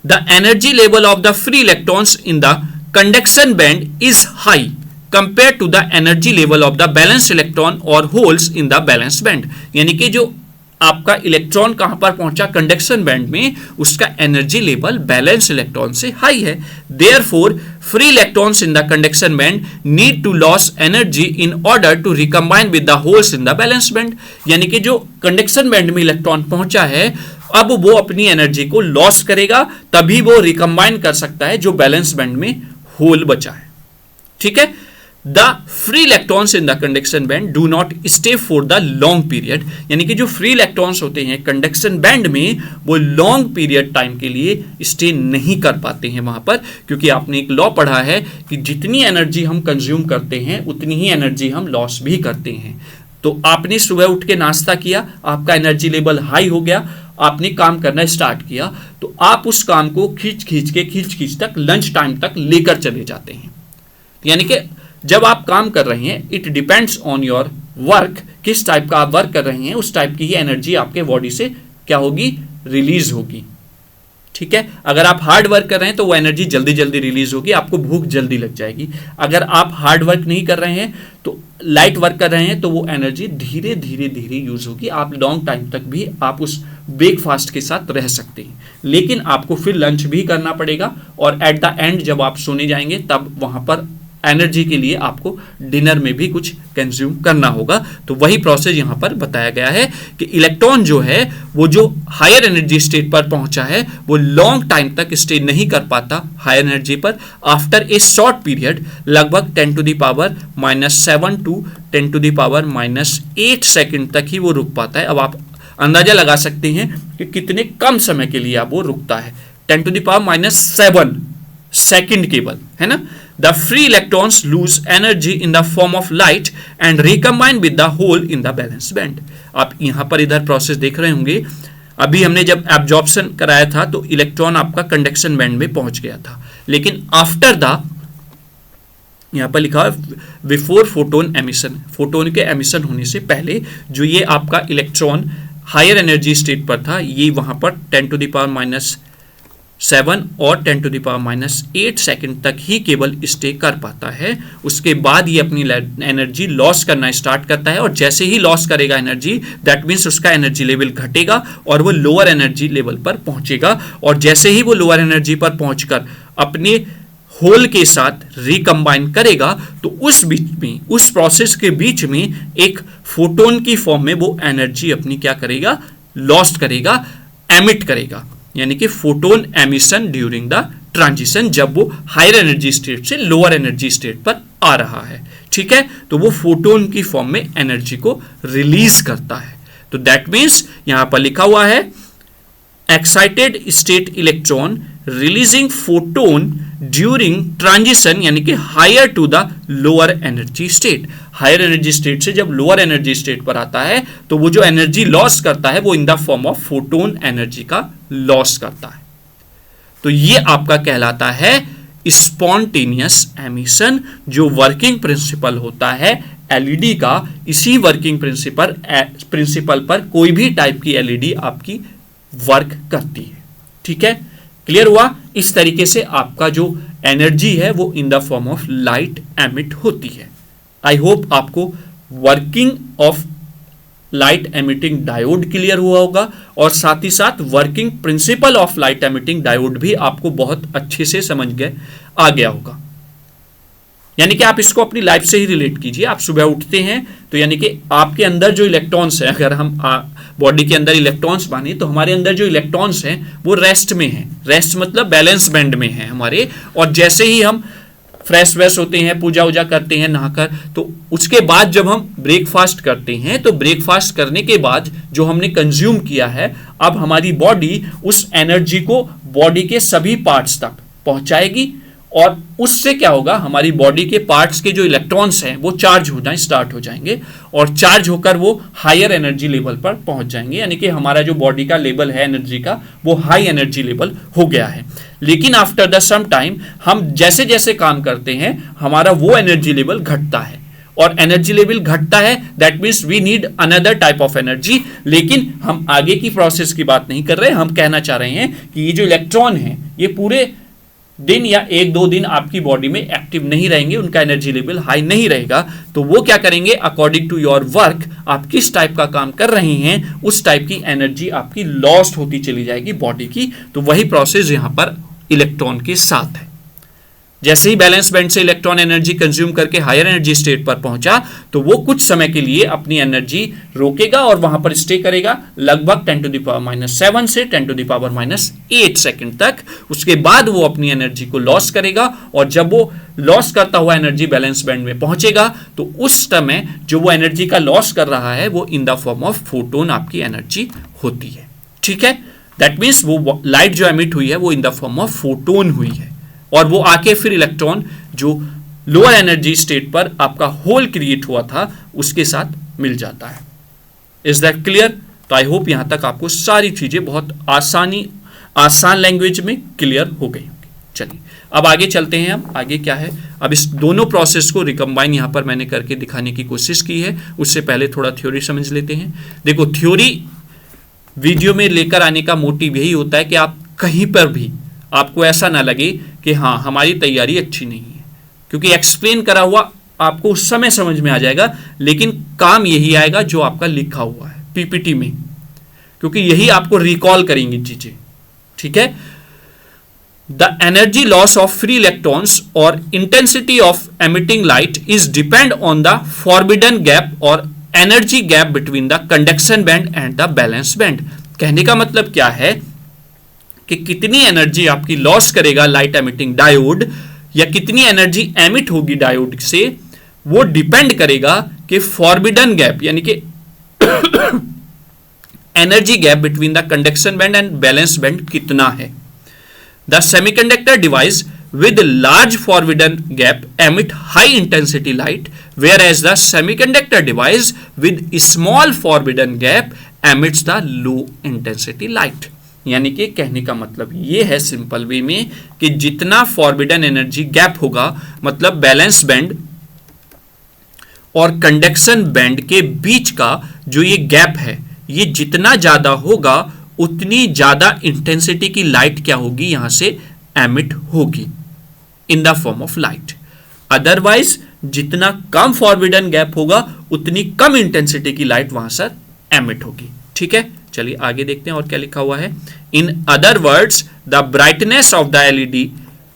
The energy level of the free electrons in the conduction band is high compared to the energy level of the balanced electron or holes in the balanced band। यानी कि जो आपका इलेक्ट्रॉन कहां पर पहुंचा कंडक्शन बैंड में, उसका energy level valence electron से हाई है। Therefore free electrons in the conduction band need to loss energy in order to recombine with the holes in the valence band. यानी कि जो कंडक्शन बैंड में electron पहुंचा है, अब वो अपनी एनर्जी को लॉस करेगा, तभी वो रिकम्बाइन कर सकता है जो बैलेंस बैंड में होल बचा है। ठीक है, the free electrons in the conduction band do not stay for the long period, यानी कि जो फ्री इलेक्ट्रॉन्स होते हैं कंडक्शन बैंड में वो लॉन्ग पीरियड टाइम के लिए स्टे नहीं कर पाते हैं वहां पर, क्योंकि आपने एक लॉ पढ़ा है कि जितनी एनर्जी हम कंज्यूम करते हैं उतनी ही एनर्जी हम लॉस भी करते हैं। तो आपने सुबह उठ के नाश्ता किया, आपका एनर्जी लेवल हाई हो गया, आपने काम करना स्टार्ट किया, तो आप उस काम को खींच तक लंच टाइम तक लेकर चले जाते हैं। यानी कि जब आप काम कर रहे हैं, it depends on your work, किस टाइप का आप वर्क कर रहे हैं उस टाइप की ही एनर्जी आपके बॉडी से क्या होगी, रिलीज होगी। ठीक है, अगर आप हार्ड वर्क कर रहे हैं तो वो एनर्जी जल्दी जल्दी रिलीज होगी, आपको भूख जल्दी लग जाएगी। अगर आप हार्ड वर्क नहीं कर रहे हैं तो लाइट वर्क कर रहे हैं तो वो एनर्जी धीरे धीरे यूज होगी। आप लॉन्ग टाइम तक भी आप उस ब्रेकफास्ट के साथ रह सकते हैं, लेकिन आपको फिर लंच भी करना पड़ेगा, और एट द एंड जब आप सोने जाएंगे तब वहां पर एनर्जी के लिए आपको डिनर में भी कुछ कंज्यूम करना होगा। तो वही प्रोसेस यहां पर बताया गया है कि इलेक्ट्रॉन जो है वो जो हायर एनर्जी स्टेट पर पहुंचा है वो लॉन्ग टाइम तक स्टे नहीं कर पाता हायर एनर्जी पर। आफ्टर ए शॉर्ट पीरियड, लगभग 10⁻⁻7 टू 10⁻⁻8 सेकेंड तक ही वो रुक पाता है। अब आप अंदाजा लगा सकते हैं कि कितने कम समय के लिए आप वो रुकता है, 10⁻⁷ सेकेंड केवल, है ना। The free electrons lose energy in the form of light and recombine with the hole in the valence band. आप यहां पर इधर प्रोसेस देख रहे होंगे, अभी हमने जब एब्जॉर्प्शन कराया था तो इलेक्ट्रॉन आपका कंडक्शन बैंड में पहुंच गया था, लेकिन आफ्टर द, यहां पर लिखा है बिफोर फोटोन एमिशन, फोटोन के एमिशन होने से पहले जो ये आपका इलेक्ट्रॉन हायर एनर्जी स्टेट पर था, ये वहां पर 10⁻⁷ और 10⁻⁸ सेकेंड तक ही केवल स्टे कर पाता है। उसके बाद ये अपनी एनर्जी लॉस करना स्टार्ट करता है, और जैसे ही लॉस करेगा एनर्जी, दैट मीन्स उसका एनर्जी लेवल घटेगा और वो लोअर एनर्जी लेवल पर पहुंचेगा, और जैसे ही वो लोअर एनर्जी पर पहुंचकर अपने होल के साथ रिकम्बाइन करेगा तो उस बीच में, उस प्रोसेस के बीच में एक फोटोन की फॉर्म में वो एनर्जी अपनी क्या करेगा, लॉस्ट करेगा, एमिट करेगा, यानी कि photon emission during the transition, जब वो हायर एनर्जी स्टेट से लोअर एनर्जी स्टेट पर आ रहा है। ठीक है, तो वो फोटोन की फॉर्म में एनर्जी को रिलीज करता है। तो दैट मीन्स यहां पर लिखा हुआ है excited state electron releasing photon during transition, यानी कि higher to the lower energy state. Higher energy state से जब लोअर एनर्जी स्टेट पर आता है तो वो जो एनर्जी लॉस करता है वो in the form of photon energy का लॉस करता है। तो ये आपका कहलाता है स्पॉन्टेनियस एमिशन, जो वर्किंग प्रिंसिपल होता है एलईडी का। इसी वर्किंग प्रिंसिपल पर कोई भी टाइप की एलईडी आपकी वर्क करती है। ठीक है, क्लियर हुआ। इस तरीके से आपका जो एनर्जी है वो in the form of light emit होती है। आई होप आपको working of light emitting diode clear हुआ होगा, और साथ ही साथ working principle of light emitting diode भी आपको बहुत अच्छे से समझ गए आ गया होगा। यानी कि आप इसको अपनी लाइफ से ही रिलेट कीजिए। आप सुबह उठते हैं तो यानी कि आपके अंदर जो इलेक्ट्रॉन्स हैं, अगर हम बॉडी के अंदर इलेक्ट्रॉन्स माने तो हमारे अंदर जो इलेक्ट्रॉन्स हैं वो रेस्ट में हैं। रेस्ट मतलब बैलेंस बैंड में है हमारे, और जैसे ही हम फ्रेश वेश होते हैं, पूजा वूजा करते हैं नहाकर, तो उसके बाद जब हम ब्रेकफास्ट करते हैं तो ब्रेकफास्ट करने के बाद जो हमने कंज्यूम किया है, अब हमारी बॉडी उस एनर्जी को बॉडी के सभी पार्ट्स तक पहुंचाएगी, और उससे क्या होगा, हमारी बॉडी के पार्ट्स के जो इलेक्ट्रॉन्स हैं वो चार्ज होना स्टार्ट हो जाएंगे, और चार्ज होकर वो हायर एनर्जी लेवल पर पहुंच जाएंगे। यानी कि हमारा जो बॉडी का लेवल है एनर्जी का वो हाई एनर्जी लेवल हो गया है। लेकिन आफ्टर द सम टाइम हम जैसे जैसे काम करते हैं हमारा वो एनर्जी लेवल घटता है, और एनर्जी लेवल घटता है that means we need another type of energy. लेकिन हम आगे की प्रोसेस की बात नहीं कर रहे, हम कहना चाह रहे हैं कि ये जो इलेक्ट्रॉन है ये पूरे दिन या 1-2 दिन आपकी बॉडी में एक्टिव नहीं रहेंगे, उनका एनर्जी लेवल हाई नहीं रहेगा। तो वो क्या करेंगे, अकॉर्डिंग टू योर वर्क, आप किस टाइप का काम कर रहे हैं उस टाइप की एनर्जी आपकी लॉस्ट होती चली जाएगी बॉडी की। तो वही प्रोसेस यहां पर इलेक्ट्रॉन के साथ है। जैसे ही बैलेंस बैंड से इलेक्ट्रॉन एनर्जी कंज्यूम करके हायर एनर्जी स्टेट पर पहुंचा तो वो कुछ समय के लिए अपनी एनर्जी रोकेगा और वहां पर स्टे करेगा लगभग 10⁻⁷ से 10⁻⁸ सेकंड तक। उसके बाद वो अपनी एनर्जी को लॉस करेगा और जब वो लॉस करता हुआ एनर्जी बैलेंस बैंड में पहुंचेगा तो उस समय जो वो एनर्जी का लॉस कर रहा है वो in the form of photon आपकी एनर्जी होती है। ठीक है, दैट मीन्स वो लाइट जो एमिट हुई है वो in the form of photon हुई है और वो आके फिर इलेक्ट्रॉन जो लोअर एनर्जी स्टेट पर आपका होल क्रिएट हुआ था उसके साथ मिल जाता है। Is that clear? तो आई होप यहां तक आपको सारी चीजें बहुत आसान लैंग्वेज में क्लियर हो गई होंगी। चलिए अब आगे चलते हैं। हम आगे क्या है, अब इस दोनों प्रोसेस को रिकम्बाइन यहां पर मैंने करके दिखाने की कोशिश की है। उससे पहले थोड़ा थ्योरी समझ लेते हैं। देखो, थ्योरी वीडियो में लेकर आने का मोटिव यही होता है कि आप कहीं पर भी आपको ऐसा ना लगे कि हाँ हमारी तैयारी अच्छी नहीं है, क्योंकि एक्सप्लेन करा हुआ आपको उस समय समझ में आ जाएगा, लेकिन काम यही आएगा जो आपका लिखा हुआ है पीपीटी में, क्योंकि यही आपको रिकॉल करेंगी चीजें। ठीक है, the energy loss of free electrons और intensity of emitting light is depend on the forbidden gap और energy gap between the conduction band and the valence band. कहने का मतलब क्या है कि कितनी एनर्जी आपकी लॉस करेगा लाइट एमिटिंग डायोड या कितनी एनर्जी एमिट होगी डायोड से, वो डिपेंड करेगा कि फॉरबिडन गैप यानी कि energy gap between the conduction band and valence band कितना है। The semiconductor device with large forbidden gap emit high intensity light, whereas the semiconductor device with small forbidden gap emits the low intensity light। यानी कि कहने का मतलब ये है simple way में कि जितना फॉरबिडन एनर्जी गैप होगा, मतलब बैलेंस बैंड और कंडक्शन बैंड के बीच का जो ये गैप है, ये जितना ज्यादा होगा उतनी ज्यादा इंटेंसिटी की लाइट क्या होगी, यहां से एमिट होगी इन the form of light. Otherwise जितना कम फॉरबिडन गैप होगा उतनी कम इंटेंसिटी की लाइट वहां से एमिट होगी। ठीक है, चलिए आगे देखते हैं और क्या लिखा हुआ है। In other words the brightness of the LED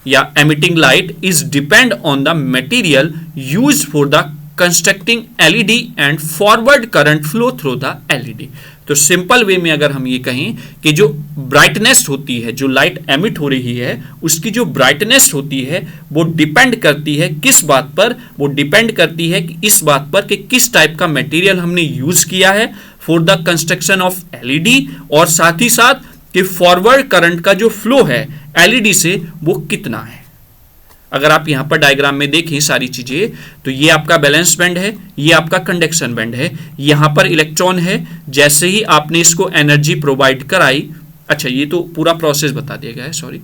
या emitting light is depend on the material used for the constructing LED and forward current flow through the LED. तो सिंपल वे में अगर हम ये कहें कि जो ब्राइटनेस होती है, जो लाइट एमिट हो रही है, उसकी जो ब्राइटनेस होती है वो डिपेंड करती है किस बात पर, वो डिपेंड करती है कि इस बात पर कि किस टाइप का मटेरियल हमने यूज किया है for the construction of LED, और साथ ही साथ कि फॉरवर्ड करंट का जो फ्लो है एलईडी से वो कितना है। अगर आप यहां पर डायग्राम में देखें सारी चीजें, तो ये आपका बैलेंस बैंड है, ये आपका कंडक्शन बैंड है, यहां पर इलेक्ट्रॉन है। जैसे ही आपने इसको एनर्जी प्रोवाइड कराई, अच्छा ये तो पूरा प्रोसेस बता दिया गया है, सॉरी।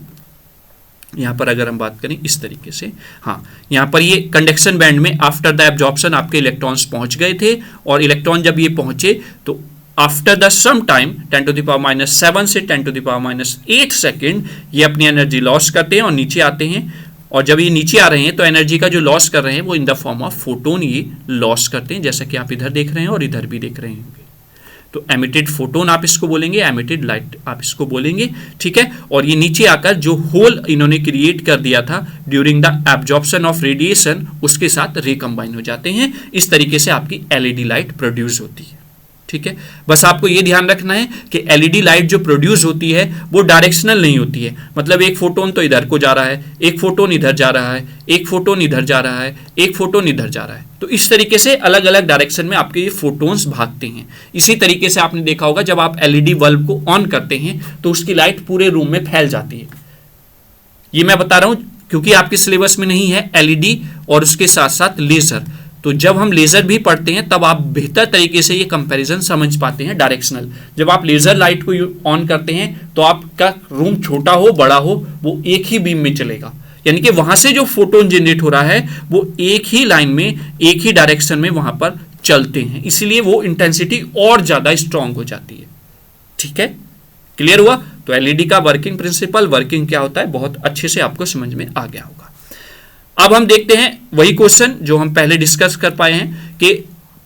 यहां पर अगर हम बात करें इस तरीके से, हाँ यहां पर ये कंडक्शन बैंड में आफ्टर द एब्जॉर्प्शन आपके इलेक्ट्रॉन्स पहुंच गए थे, और इलेक्ट्रॉन जब ये पहुंचे तो आफ्टर द सम टाइम 10⁻⁷ से 10⁻⁸ सेकेंड ये अपनी एनर्जी लॉस करते हैं और नीचे आते हैं, और जब ये नीचे आ रहे हैं तो एनर्जी का जो लॉस कर रहे हैं वो in the form of photon ये लॉस करते हैं, जैसा कि आप इधर देख रहे हैं और इधर भी देख रहे होंगे। तो एमिटेड फोटोन आप इसको बोलेंगे, एमिटेड लाइट आप इसको बोलेंगे। ठीक है, और ये नीचे आकर जो होल इन्होंने क्रिएट कर दिया था during the absorption of radiation, उसके साथ रिकम्बाइन हो जाते हैं। इस तरीके से आपकी एलईडी लाइट प्रोड्यूस होती है। ठीक है, बस आपको ये ध्यान रखना है कि एलईडी लाइट जो प्रोड्यूस होती है वो डायरेक्शनल नहीं होती है, मतलब एक फोटोन तो इधर को जा रहा है, एक फोटोन इधर जा रहा है, एक फोटोन इधर जा रहा है, एक फोटोन इधर जा रहा है। तो इस तरीके से अलग अलग डायरेक्शन में आपके ये फोटोन्स भागते हैं। इसी तरीके से आपने देखा होगा जब आप एलईडी बल्ब को ऑन करते हैं तो उसकी लाइट पूरे रूम में फैल जाती है। ये मैं बता रहा हूं क्योंकि आपके सिलेबस में नहीं है एलईडी और उसके साथ साथ लेजर। तो जब हम लेजर भी पढ़ते हैं तब आप बेहतर तरीके से ये कंपैरिजन समझ पाते हैं डायरेक्शनल। जब आप लेजर लाइट को ऑन करते हैं तो आपका रूम छोटा हो बड़ा हो वो एक ही बीम में चलेगा, यानी कि वहां से जो फोटोन जनरेट हो रहा है वो एक ही लाइन में एक ही डायरेक्शन में वहां पर चलते हैं, इसलिए वो इंटेंसिटी और ज्यादा स्ट्रांग हो जाती है। ठीक है, क्लियर हुआ? तो एलईडी का वर्किंग प्रिंसिपल, वर्किंग क्या होता है, बहुत अच्छे से आपको समझ में आ गया होगा। अब हम देखते हैं वही क्वेश्चन जो हम पहले डिस्कस कर पाए हैं कि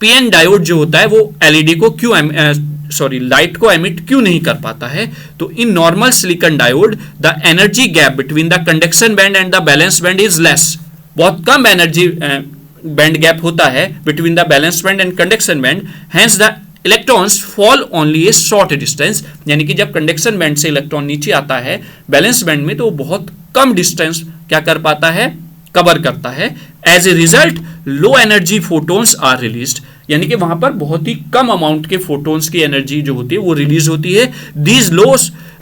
पीएन डायोड जो होता है वो एलईडी को क्यों लाइट को एमिट क्यों नहीं कर पाता है? तो in normal silicon diode the energy gap between the conduction band and the valence band is less. बहुत कम एनर्जी बैंड गैप होता है between the valence band and conduction band, hence the electrons fall only A short distance. यानी कि जब conduction band से electron नीचे आता है बैलेंस बैंड में, तो वो बहुत कम डिस्टेंस क्या कर पाता है, कवर करता है। As a result low energy photons are released, यानी कि वहां पर बहुत ही कम अमाउंट के फोटोन्स की एनर्जी जो होती है वो रिलीज होती है। These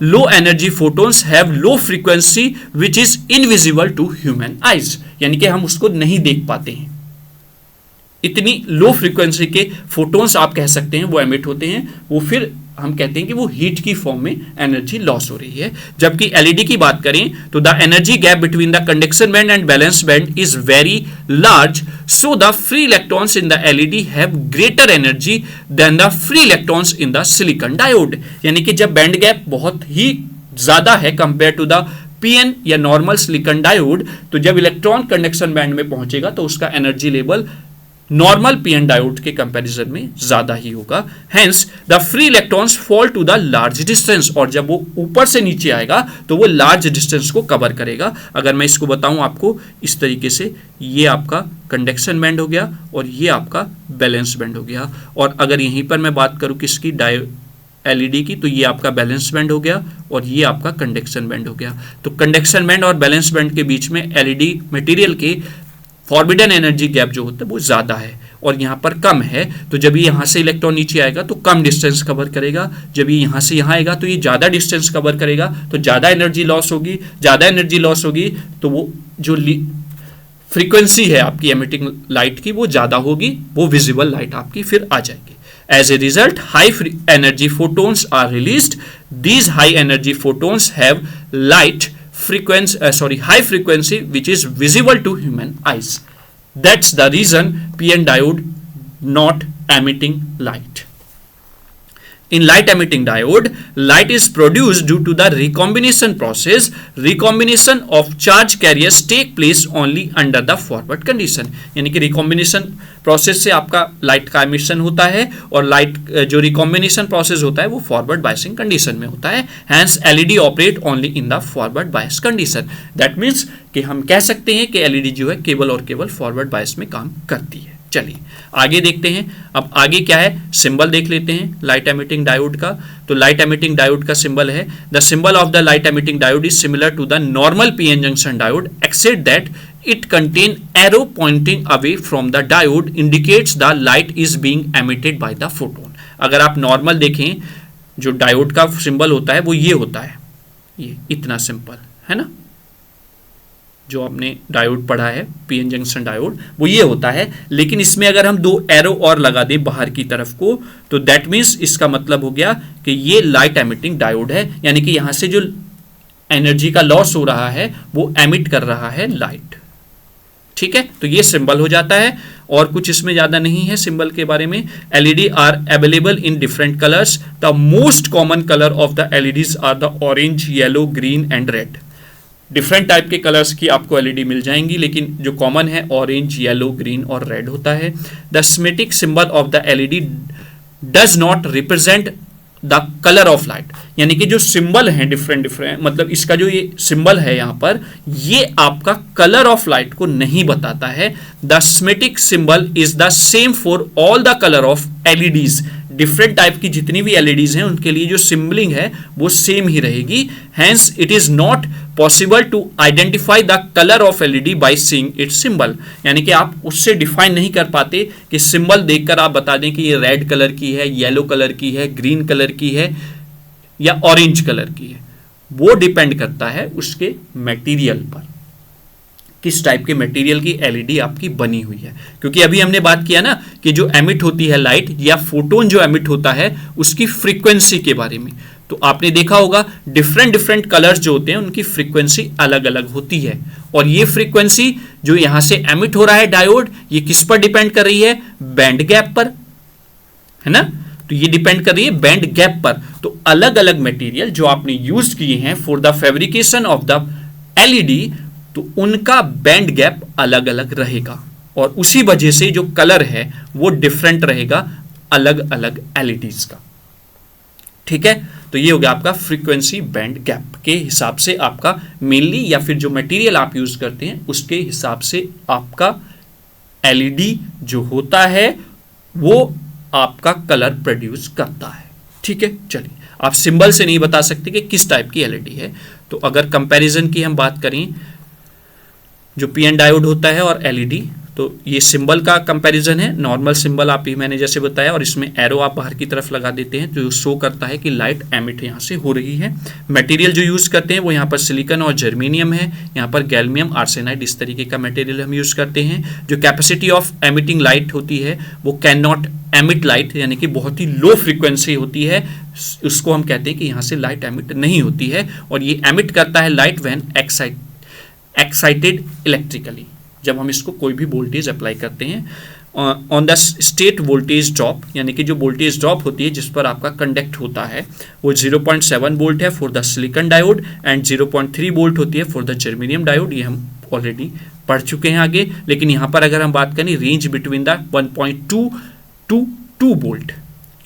low energy photons have low frequency which is invisible to human eyes, यानी कि हम उसको नहीं देख पाते हैं। इतनी लो फ्रीक्वेंसी के फोटोन्स आप कह सकते हैं वो एमिट होते हैं, वो फिर हम कहते हैं कि वो हीट की फॉर्म में एनर्जी लॉस हो रही है। जबकि एलईडी की बात करें तो the energy gap between the conduction band and valence band is very large, so the free electrons in the LED have greater energy than the free electrons in the silicon diode. यानी कि जब band gap बहुत ही ज्यादा है compare to the PN या normal silicon diode, तो जब इलेक्ट्रॉन कंडक्शन बैंड में पहुंचेगा तो उसका energy level normal PN diode के कंपैरिजन में ज्यादा ही होगा। Hence the free electrons fall to the large distance, और जब वो ऊपर से नीचे आएगा तो वो लार्ज डिस्टेंस को कवर करेगा। अगर मैं इसको बताऊं आपको इस तरीके से, ये आपका कंडक्शन बैंड हो गया और ये आपका बैलेंस बैंड हो गया। और अगर यहीं पर मैं बात करूं किसकी, एलईडी की, तो ये आपका बैलेंस बैंड हो गया और ये आपका कंडक्शन बैंड हो गया। तो कंडक्शन बैंड और बैलेंस बैंड के बीच में एलईडी मटेरियल के फॉरबिडन एनर्जी गैप जो होता है वो ज्यादा है और यहाँ पर कम है। तो जब ये यहाँ से इलेक्ट्रॉन नीचे आएगा तो कम डिस्टेंस कवर करेगा, जब ये यहाँ से यहाँ आएगा तो ये ज्यादा डिस्टेंस कवर करेगा, तो ज्यादा एनर्जी लॉस होगी। ज्यादा एनर्जी लॉस होगी तो वो जो फ्रीक्वेंसी है आपकी एमिटिंग लाइट की वो ज्यादा होगी, वो विजिबल लाइट आपकी फिर आ जाएगी। As a result, high energy photons are released. These high energy photons have high frequency which is visible to human eyes. That's the reason PN diode not emitting light. In light emitting diode, light is produced due to the recombination process. Recombination of charge carriers take place only under the forward condition. यानी कि recombination process से आपका light का emission होता है और light जो recombination process होता है वो forward biasing condition में होता है. Hence LED operate only in the forward bias condition. That means कि हम कह सकते हैं कि LED जो है केवल और केवल forward bias में काम करती है. चलिए आगे देखते हैं. अब आगे क्या है, सिंबल देख लेते हैं लाइट एमिटिंग डायोड का. तो लाइट एमिटिंग डायोड का सिंबल है, the symbol of the light emitting diode is similar to the normal PN junction diode except that it contain arrow pointing away from the diode indicates the light is being emitted by the photon. अगर आप normal देखें जो diode का symbol होता है वो ये होता है, ये इतना सिंपल है ना, जो आपने डायोड पढ़ा है पीएन जंक्शन डायोड वो ये होता है. लेकिन इसमें अगर हम दो एरो और लगा दें बाहर की तरफ को तो दैट मीन्स इसका मतलब हो गया कि ये लाइट एमिटिंग डायोड है, यानी कि यहां से जो एनर्जी का लॉस हो रहा है वो एमिट कर रहा है लाइट. ठीक है, तो ये सिंबल हो जाता है और कुछ इसमें ज्यादा नहीं है सिंबल के बारे में. LEDs are available in different colours. The most common colour of the LEDs are the orange, yellow, green and red. Different type के कलर्स की आपको एलईडी मिल जाएंगी, लेकिन जो कॉमन है ऑरेंज, येलो, ग्रीन और रेड होता है. The schematic symbol of the LED does not represent the colour of light. यानी कि जो सिंबल है डिफरेंट मतलब इसका जो ये सिंबल है यहाँ पर ये आपका कलर ऑफ लाइट को नहीं बताता है. The schematic symbol is the same for all the colour of LEDs. Different type की जितनी भी एलईडीज हैं उनके लिए जो सिंबलिंग है वो सेम ही रहेगी. Hence it is not possible to identify the colour of LED by seeing its symbol. यानी कि आप उससे डिफाइन नहीं कर पाते कि सिंबल देखकर आप बता दें कि ये रेड कलर की है, येलो कलर की है, ग्रीन कलर की है या ऑरेंज कलर की है. वो डिपेंड करता है उसके मटेरियल पर, किस टाइप के मटेरियल की एलईडी आपकी बनी हुई है. क्योंकि अभी हमने बात किया ना कि जो एमिट होती है लाइट या फोटोन जो एमिट होता है उसकी फ्रीक्वेंसी के बारे में. तो आपने देखा होगा डिफरेंट कलर्स जो होते हैं उनकी फ्रीक्वेंसी अलग अलग होती है. और ये फ्रीक्वेंसी जो यहां से एमिट हो रहा है डायोड, ये किस पर डिपेंड कर रही है, बैंड गैप पर, है ना. तो ये डिपेंड कर रही है बैंड गैप पर. तो अलग अलग मटेरियल जो आपने यूज किए हैं for the fabrication of the LED, तो उनका बैंड गैप अलग अलग रहेगा और उसी वजह से जो कलर है वो डिफरेंट रहेगा अलग अलग एलईडीज का. ठीक है, तो ये हो गया आपका फ्रीक्वेंसी बैंड गैप के हिसाब से आपका मेनली, या फिर जो मटेरियल आप यूज करते हैं उसके हिसाब से आपका एलईडी जो होता है वो आपका कलर प्रोड्यूस करता है। ठीक है, चलिए, आप सिंबल से नहीं बता सकते कि किस टाइप की एलईडी है। तो अगर कंपैरिजन की हम बात करें, जो पीएन डायोड होता है और एलईडी, तो ये सिंबल का कंपैरिजन है। नॉर्मल सिंबल आप ही मैंने जैसे बताया, और इसमें एरो आप बाहर की तरफ लगा देते हैं जो शो करता है कि लाइट एमिट यहाँ से हो रही है। मटेरियल जो यूज़ करते हैं वो यहाँ पर सिलिकॉन और जर्मेनियम है, यहाँ पर गैल्मियम आर्सेनाइड इस तरीके का मटेरियल हम यूज़ करते हैं। जो कैपेसिटी ऑफ एमिटिंग लाइट होती है वो कैन नॉट एमिट लाइट, यानी कि बहुत ही लो फ्रीक्वेंसी होती है, उसको हम कहते हैं कि यहाँ से लाइट एमिट नहीं होती है। और ये एमिट करता है लाइट व्हेन एक्साइटेड इलेक्ट्रिकली, जब हम इसको कोई भी वोल्टेज अप्लाई करते हैं। On the state voltage drop, यानी कि जो वोल्टेज ड्रॉप होती है जिस पर आपका कंडक्ट होता है वो 0.7 वोल्ट है for the silicon diode and 0.3 volt होती है फॉर द जर्मेनियम डायोड। ये हम ऑलरेडी पढ़ चुके हैं आगे। लेकिन यहाँ पर अगर हम बात करें, range between the 1.2 to 2 volt.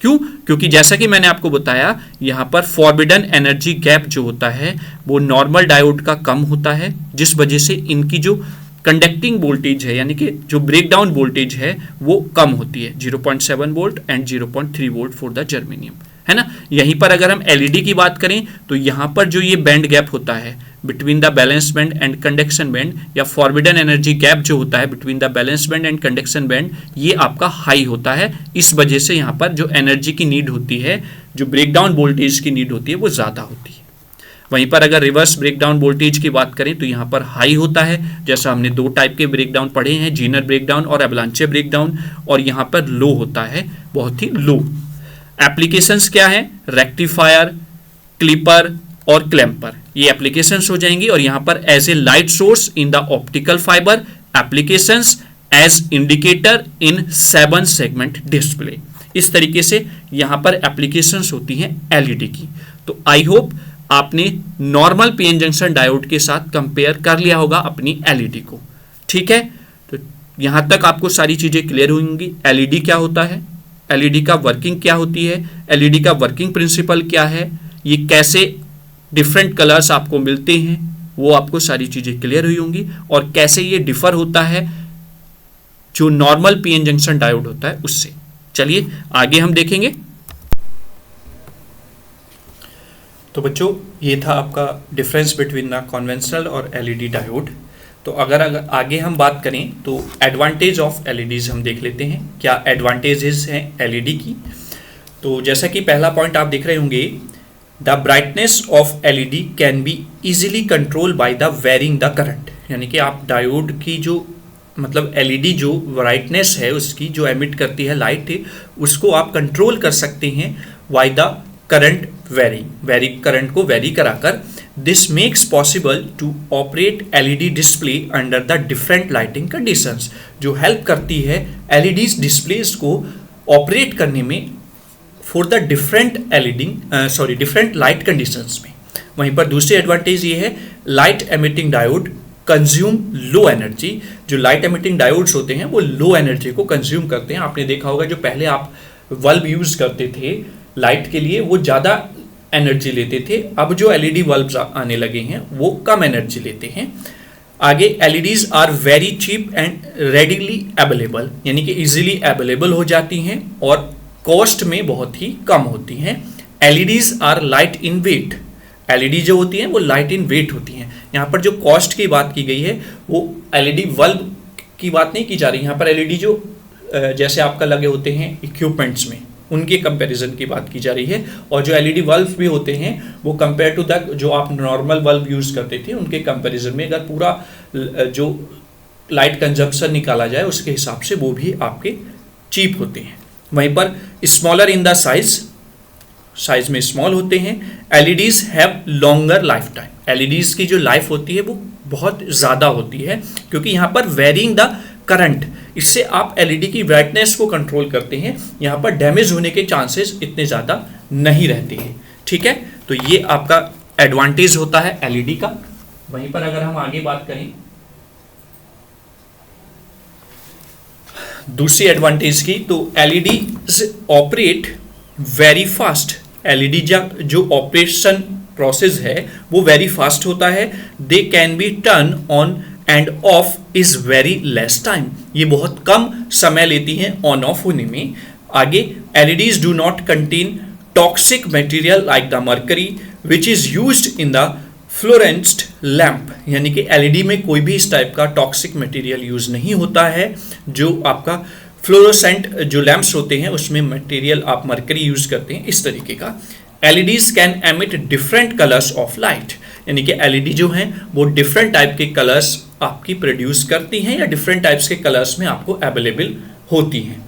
क्यों? क्योंकि जैसा कि मैंने आपको बताया, यहाँ पर फॉरबिडन एनर्जी गैप जो होता है वो नॉर्मल डायोड का कम होता है, जिस वजह से इनकी जो कंडक्टिंग वोल्टेज है, यानी कि जो ब्रेकडाउन वोल्टेज है वो कम होती है, 0.7 volt and 0.3 volt for the germanium, है ना। यहीं पर अगर हम एलईडी की बात करें तो यहाँ पर जो ये बैंड गैप होता है between the valence band and conduction band, या फॉरबिडन एनर्जी गैप जो होता है between the valence band and conduction band, ये आपका हाई होता है। इस वजह से यहाँ पर जो एनर्जी की नीड होती है, जो ब्रेकडाउन वोल्टेज की नीड होती है वो ज़्यादा होती है। वहीं पर अगर रिवर्स ब्रेकडाउन वोल्टेज की बात करें तो यहाँ पर हाई होता है, जैसा हमने 2 टाइप के ब्रेकडाउन पढ़े हैं, जीनर ब्रेकडाउन और एवलांचे ब्रेकडाउन, और यहाँ पर लो होता है, बहुत ही लो। एप्लीकेशंस क्या है? रेक्टिफायर, क्लिपर और क्लैंपर, ये एप्लीकेशंस हो जाएंगी। और यहाँ पर as a light source in the optical fibre applications, as indicator in 7 segment display. इस तरीके से यहाँ पर एप्लीकेशंस होती हैं एलईडी की। तो आई होप आपने नॉर्मल पीएन जंक्शन डायोड के साथ कंपेयर कर लिया होगा अपनी एलईडी को। ठीक है, तो यहां तक आपको सारी चीजें क्लियर होंगी। एलईडी क्या होता है, एलईडी का वर्किंग क्या होती है, एलईडी का वर्किंग प्रिंसिपल क्या है, ये कैसे डिफरेंट कलर्स आपको मिलते हैं, वो आपको सारी चीजें क्लियर हुई होंगी, और कैसे ये डिफर होता है जो नॉर्मल पीएन जंक्शन डायोड होता है उससे। चलिए आगे हम देखेंगे। तो बच्चों, ये था आपका डिफरेंस बिटवीन द कन्वेंशनल और एलईडी डायोड। तो अगर आगे हम बात करें तो एडवांटेज ऑफ एलईडीज हम देख लेते हैं, क्या एडवांटेजेस हैं एलईडी की। तो जैसा कि पहला पॉइंट आप देख रहे होंगे, the brightness of LED can be easily control by the varying the current, यानी कि आप डायोड की जो मतलब एलईडी जो ब्राइटनेस है उसकी, जो एमिट करती है लाइट, उसको आप कंट्रोल कर सकते हैं by the current varying current को वेरी कराकर। This makes possible to operate LED display under the different lighting conditions, जो हेल्प करती है एलईडी डिस्प्लेस को ऑपरेट करने में for the different light conditions में। वहीं पर दूसरी एडवांटेज ये है, light emitting diode consume low energy. जो लाइट एमिटिंग डायोड्स होते हैं वो लो एनर्जी को कंज्यूम करते हैं। आपने देखा होगा जो पहले आप बल्ब यूज करते थे लाइट के लिए वो ज़्यादा एनर्जी लेते थे, अब जो एलईडी बल्ब्स आने लगे हैं वो कम एनर्जी लेते हैं। आगे, LEDs are very cheap and readily available, यानी कि इजीली अवेलेबल हो जाती हैं और कॉस्ट में बहुत ही कम होती हैं। LEDs are light in weight, LED जो होती हैं वो लाइट इन वेट होती हैं। यहाँ पर जो कॉस्ट की बात की गई है वो एलईडी बल्ब की बात नहीं की जा रही, यहाँ पर एलईडी जो जैसे आपका लगे होते हैं इक्विपमेंट्स में, उनके कंपैरिजन की बात की जा रही है। और जो एलईडी बल्ब भी होते हैं वो कंपेयर टू द जो आप नॉर्मल बल्ब यूज़ करते थे उनके कंपैरिजन में, अगर पूरा जो लाइट कंजप्शन निकाला जाए उसके हिसाब से वो भी आपके चीप होते हैं। वहीं पर स्मॉलर इन द साइज में स्मॉल होते हैं। LEDs have longer life time, LEDs की जो लाइफ होती है वो बहुत ज़्यादा होती है, क्योंकि यहाँ पर वेरिंग द करंट, इससे आप एलईडी की ब्राइटनेस को कंट्रोल करते हैं, यहाँ पर डैमेज होने के चांसेस इतने ज़्यादा नहीं रहते हैं। ठीक है, तो ये आपका एडवांटेज होता है एलईडी का। वहीं पर अगर हम आगे बात करें दूसरी एडवांटेज की, तो LED operate very fast LED जो ऑपरेशन प्रोसेस है वो वेरी फास्ट होता है। They can be turn on end of is very less time, ये बहुत कम समय लेती हैं ऑन ऑफ होने में। आगे, LEDs do not contain toxic material like the mercury which is used in the fluorescent lamp, यानी कि एलईडी में कोई भी इस टाइप का टॉक्सिक मटेरियल यूज नहीं होता है। जो आपका फ्लोरोसेंट जो लैम्प्स होते हैं उसमें मटेरियल आप मरकरी यूज करते हैं, इस तरीके का। LEDs can emit different colours of light, यानी कि एलईडी जो हैं वो डिफरेंट टाइप के कलर्स आपकी प्रोड्यूस करती हैं या डिफरेंट टाइप्स के कलर्स में आपको अवेलेबल होती हैं।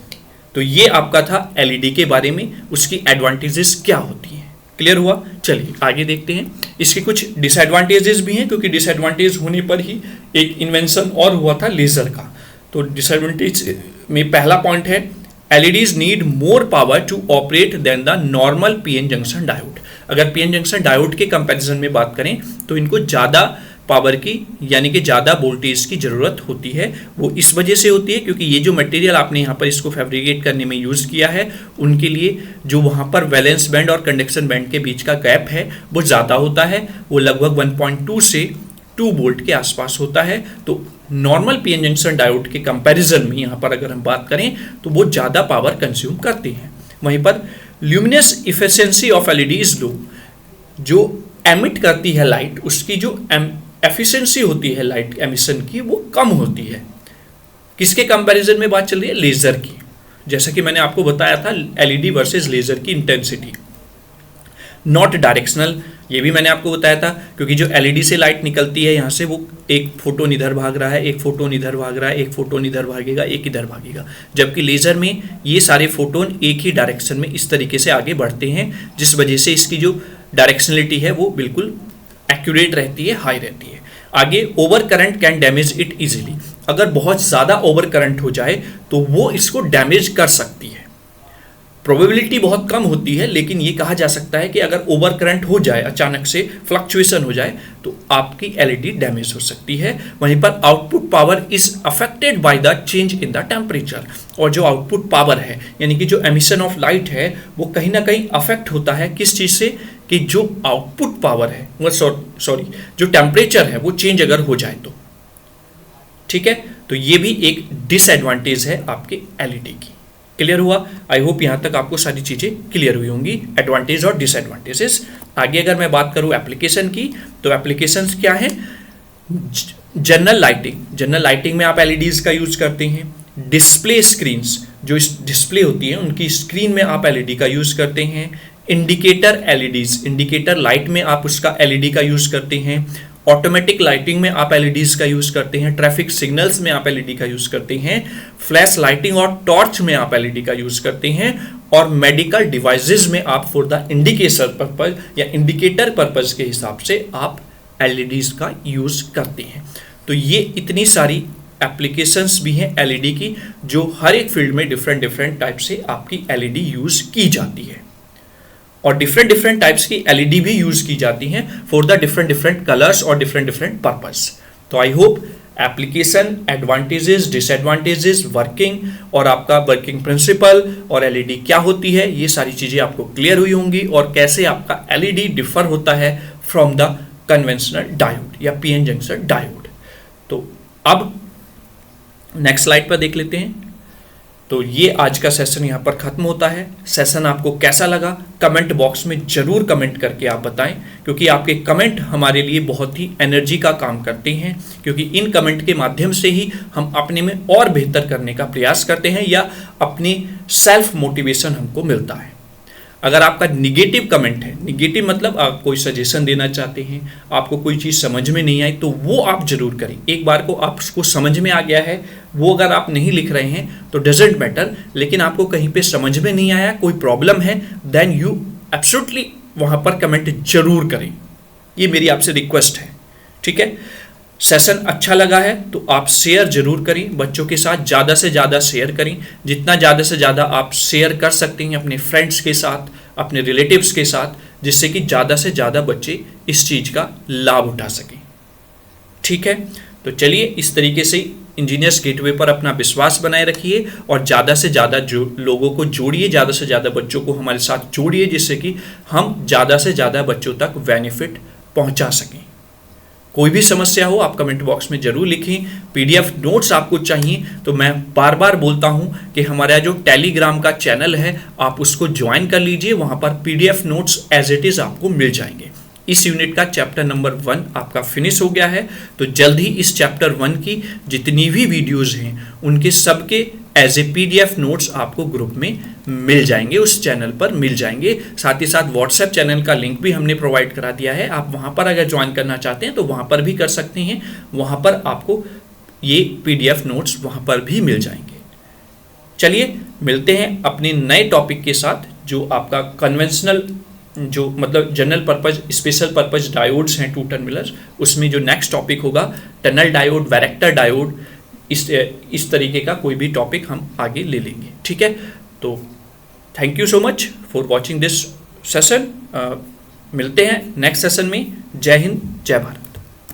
तो ये आपका था एलईडी के बारे में, उसकी एडवांटेजेस क्या होती हैं। क्लियर हुआ? चलिए आगे देखते हैं। इसके कुछ डिसएडवांटेजेस भी हैं, क्योंकि डिसएडवांटेज होने पर ही एक इन्वेंशन और हुआ था लेजर का। तो डिसएडवांटेज में पहला पॉइंट है, LEDs need more power to operate than the normal PN junction diode. अगर पीएन जंक्शन डायोड के कंपैरिजन में बात करें तो इनको ज़्यादा पावर की यानी कि ज़्यादा वोल्टेज की ज़रूरत होती है। वो इस वजह से होती है क्योंकि ये जो मटेरियल आपने यहाँ पर इसको फैब्रिकेट करने में यूज़ किया है, उनके लिए जो वहाँ पर वैलेंस बैंड और कंडक्शन बैंड के बीच का गैप है वो ज़्यादा होता है। वो लगभग 1.2 से 2 वोल्ट के आसपास होता है। तो नॉर्मल पीएन जंक्शन डायोड के कंपैरिजन में यहाँ पर अगर हम बात करें तो वो ज़्यादा पावर कंज्यूम करते हैं। वहीं पर luminous efficiency of LED is low, जो एमिट करती है लाइट उसकी जो एफिशिएंसी होती है लाइट एमिशन की वो कम होती है। किसके कंपैरिजन में बात चल रही है? लेजर की। जैसा कि मैंने आपको बताया था एलईडी वर्सेस लेजर की इंटेंसिटी। नॉट डायरेक्शनल, ये भी मैंने आपको बताया था, क्योंकि जो एलईडी से लाइट निकलती है यहाँ से वो एक फोटोन इधर भाग रहा है, एक फोटोन इधर भाग रहा है, एक फोटोन इधर भागेगा, एक इधर भागेगा। जबकि लेजर में ये सारे फोटोन एक ही डायरेक्शन में इस तरीके से आगे बढ़ते हैं, जिस वजह से इसकी जो डायरेक्शनलिटी है वो बिल्कुल एक्यूरेट रहती है, हाई रहती है। आगे, over current can damage it easily. अगर बहुत ज़्यादा ओवर करंट हो जाए तो वो इसको डैमेज कर सकती है। प्रोबेबिलिटी बहुत कम होती है, लेकिन ये कहा जा सकता है कि अगर ओवर करंट हो जाए, अचानक से फ्लक्चुएशन हो जाए तो आपकी एलईडी डैमेज हो सकती है। वहीं पर output power is affected by the change in the temperature, और जो आउटपुट पावर है यानी कि जो एमिशन ऑफ लाइट है वो कहीं ना कहीं अफेक्ट होता है किस चीज़ से, कि जो आउटपुट पावर है वो जो टेम्परेचर है वो चेंज अगर हो जाए तो। ठीक है, तो ये भी एक डिसएडवांटेज है आपके एलईडी की। क्लियर हुआ? आई होप यहाँ तक आपको सारी चीज़ें क्लियर हुई होंगी, एडवांटेज और डिसएडवांटेजेस। आगे अगर मैं बात करूँ एप्लीकेशन की, तो एप्लीकेशंस क्या है? जनरल लाइटिंग में आप एलईडीज का यूज करते हैं। डिस्प्ले स्क्रीन्स, जो डिस्प्ले होती है उनकी स्क्रीन में आप एलईडी का यूज करते हैं। इंडिकेटर एलईडीज, इंडिकेटर लाइट में आप उसका एलईडी का यूज करते हैं। ऑटोमेटिक लाइटिंग में आप एलईडीज का यूज करते हैं। ट्रैफिक सिग्नल्स में आप एलईडी का यूज करते हैं। फ्लैश लाइटिंग और टॉर्च में आप एलईडी का यूज करते हैं। और मेडिकल डिवाइसेस में आप फॉर द इंडिकेशन पर्पज या इंडिकेटर पर्पज के हिसाब से आप एलईडीज का यूज करते हैं। तो ये इतनी सारी एप्लीकेशंस भी हैं एलईडी की, जो हर एक फील्ड में डिफरेंट टाइप से आपकी एलईडी यूज की जाती है। और डिफरेंट टाइप्स की एलईडी भी यूज की जाती हैं फॉर द डिफरेंट कलर्स और डिफरेंट पर्पस। तो I hope application, advantages, disadvantages, working और आपका वर्किंग प्रिंसिपल और एलईडी क्या होती है, ये सारी चीजें आपको क्लियर हुई होंगी, और कैसे आपका एलईडी डिफर होता है फ्रॉम द कन्वेंशनल डायोड या पीएन जंक्शन डायोड। तो अब नेक्स्ट स्लाइड पर देख लेते हैं। तो ये आज का सेशन यहाँ पर खत्म होता है। सेशन आपको कैसा लगा कमेंट बॉक्स में जरूर कमेंट करके आप बताएं, क्योंकि आपके कमेंट हमारे लिए बहुत ही एनर्जी का काम करते हैं, क्योंकि इन कमेंट के माध्यम से ही हम अपने में और बेहतर करने का प्रयास करते हैं या अपनी सेल्फ मोटिवेशन हमको मिलता है। अगर आपका निगेटिव कमेंट है, निगेटिव मतलब आप कोई सजेशन देना चाहते हैं, आपको कोई चीज़ समझ में नहीं आई, तो वो आप जरूर करें। एक बार को आपको समझ में आ गया है, वो अगर आप नहीं लिख रहे हैं तो डजेंट मैटर, लेकिन आपको कहीं पे समझ में नहीं आया, कोई प्रॉब्लम है, देन यू एब्सोल्युटली वहाँ पर कमेंट जरूर करें। ये मेरी आपसे रिक्वेस्ट है, ठीक है। सेशन अच्छा लगा है तो आप शेयर जरूर करें, बच्चों के साथ ज़्यादा से ज़्यादा शेयर करें। जितना ज़्यादा से ज़्यादा आप शेयर कर सकते हैं अपने फ्रेंड्स के साथ, अपने रिलेटिव्स के साथ, जिससे कि ज़्यादा से ज़्यादा बच्चे इस चीज़ का लाभ उठा सकें। ठीक है, तो चलिए इस तरीके से इंजीनियर्स गेटवे पर अपना विश्वास बनाए रखिए और ज़्यादा से ज़्यादा लोगों को जोड़िए, ज़्यादा से ज़्यादा बच्चों को हमारे साथ जोड़िए, जिससे कि हम ज़्यादा से ज़्यादा बच्चों तक बेनिफिट पहुंचा सकें। कोई भी समस्या हो आप कमेंट बॉक्स में ज़रूर लिखें। पीडीएफ नोट्स आपको चाहिए तो मैं बार बार बोलता हूं कि हमारा जो टेलीग्राम का चैनल है आप उसको ज्वाइन कर लीजिए, वहां पर PDF notes as it is आपको मिल जाएंगे। इस यूनिट का चैप्टर नंबर 1 आपका फिनिश हो गया है, तो जल्द ही इस चैप्टर 1 की जितनी भी वीडियोस हैं उनके सबके एज ए पीडीएफ नोट्स आपको ग्रुप में मिल जाएंगे, उस चैनल पर मिल जाएंगे। साथ ही साथ व्हाट्सएप चैनल का लिंक भी हमने प्रोवाइड करा दिया है, आप वहाँ पर अगर ज्वाइन करना चाहते हैं तो वहाँ पर भी कर सकते हैं, वहाँ पर आपको ये पीडीएफ नोट्स वहाँ पर भी मिल जाएंगे। चलिए मिलते हैं अपने नए टॉपिक के साथ, जो आपका कन्वेंशनल जो मतलब general purpose special purpose diodes हैं 2 टर्मिनल्स, उसमें जो नेक्स्ट टॉपिक होगा टनल डायोड, वैरेक्टर डायोड, इस तरीके का कोई भी टॉपिक हम आगे ले लेंगे। ठीक है, तो thank you so much for watching this session. मिलते हैं नेक्स्ट सेशन में। जय हिंद, जय भारत।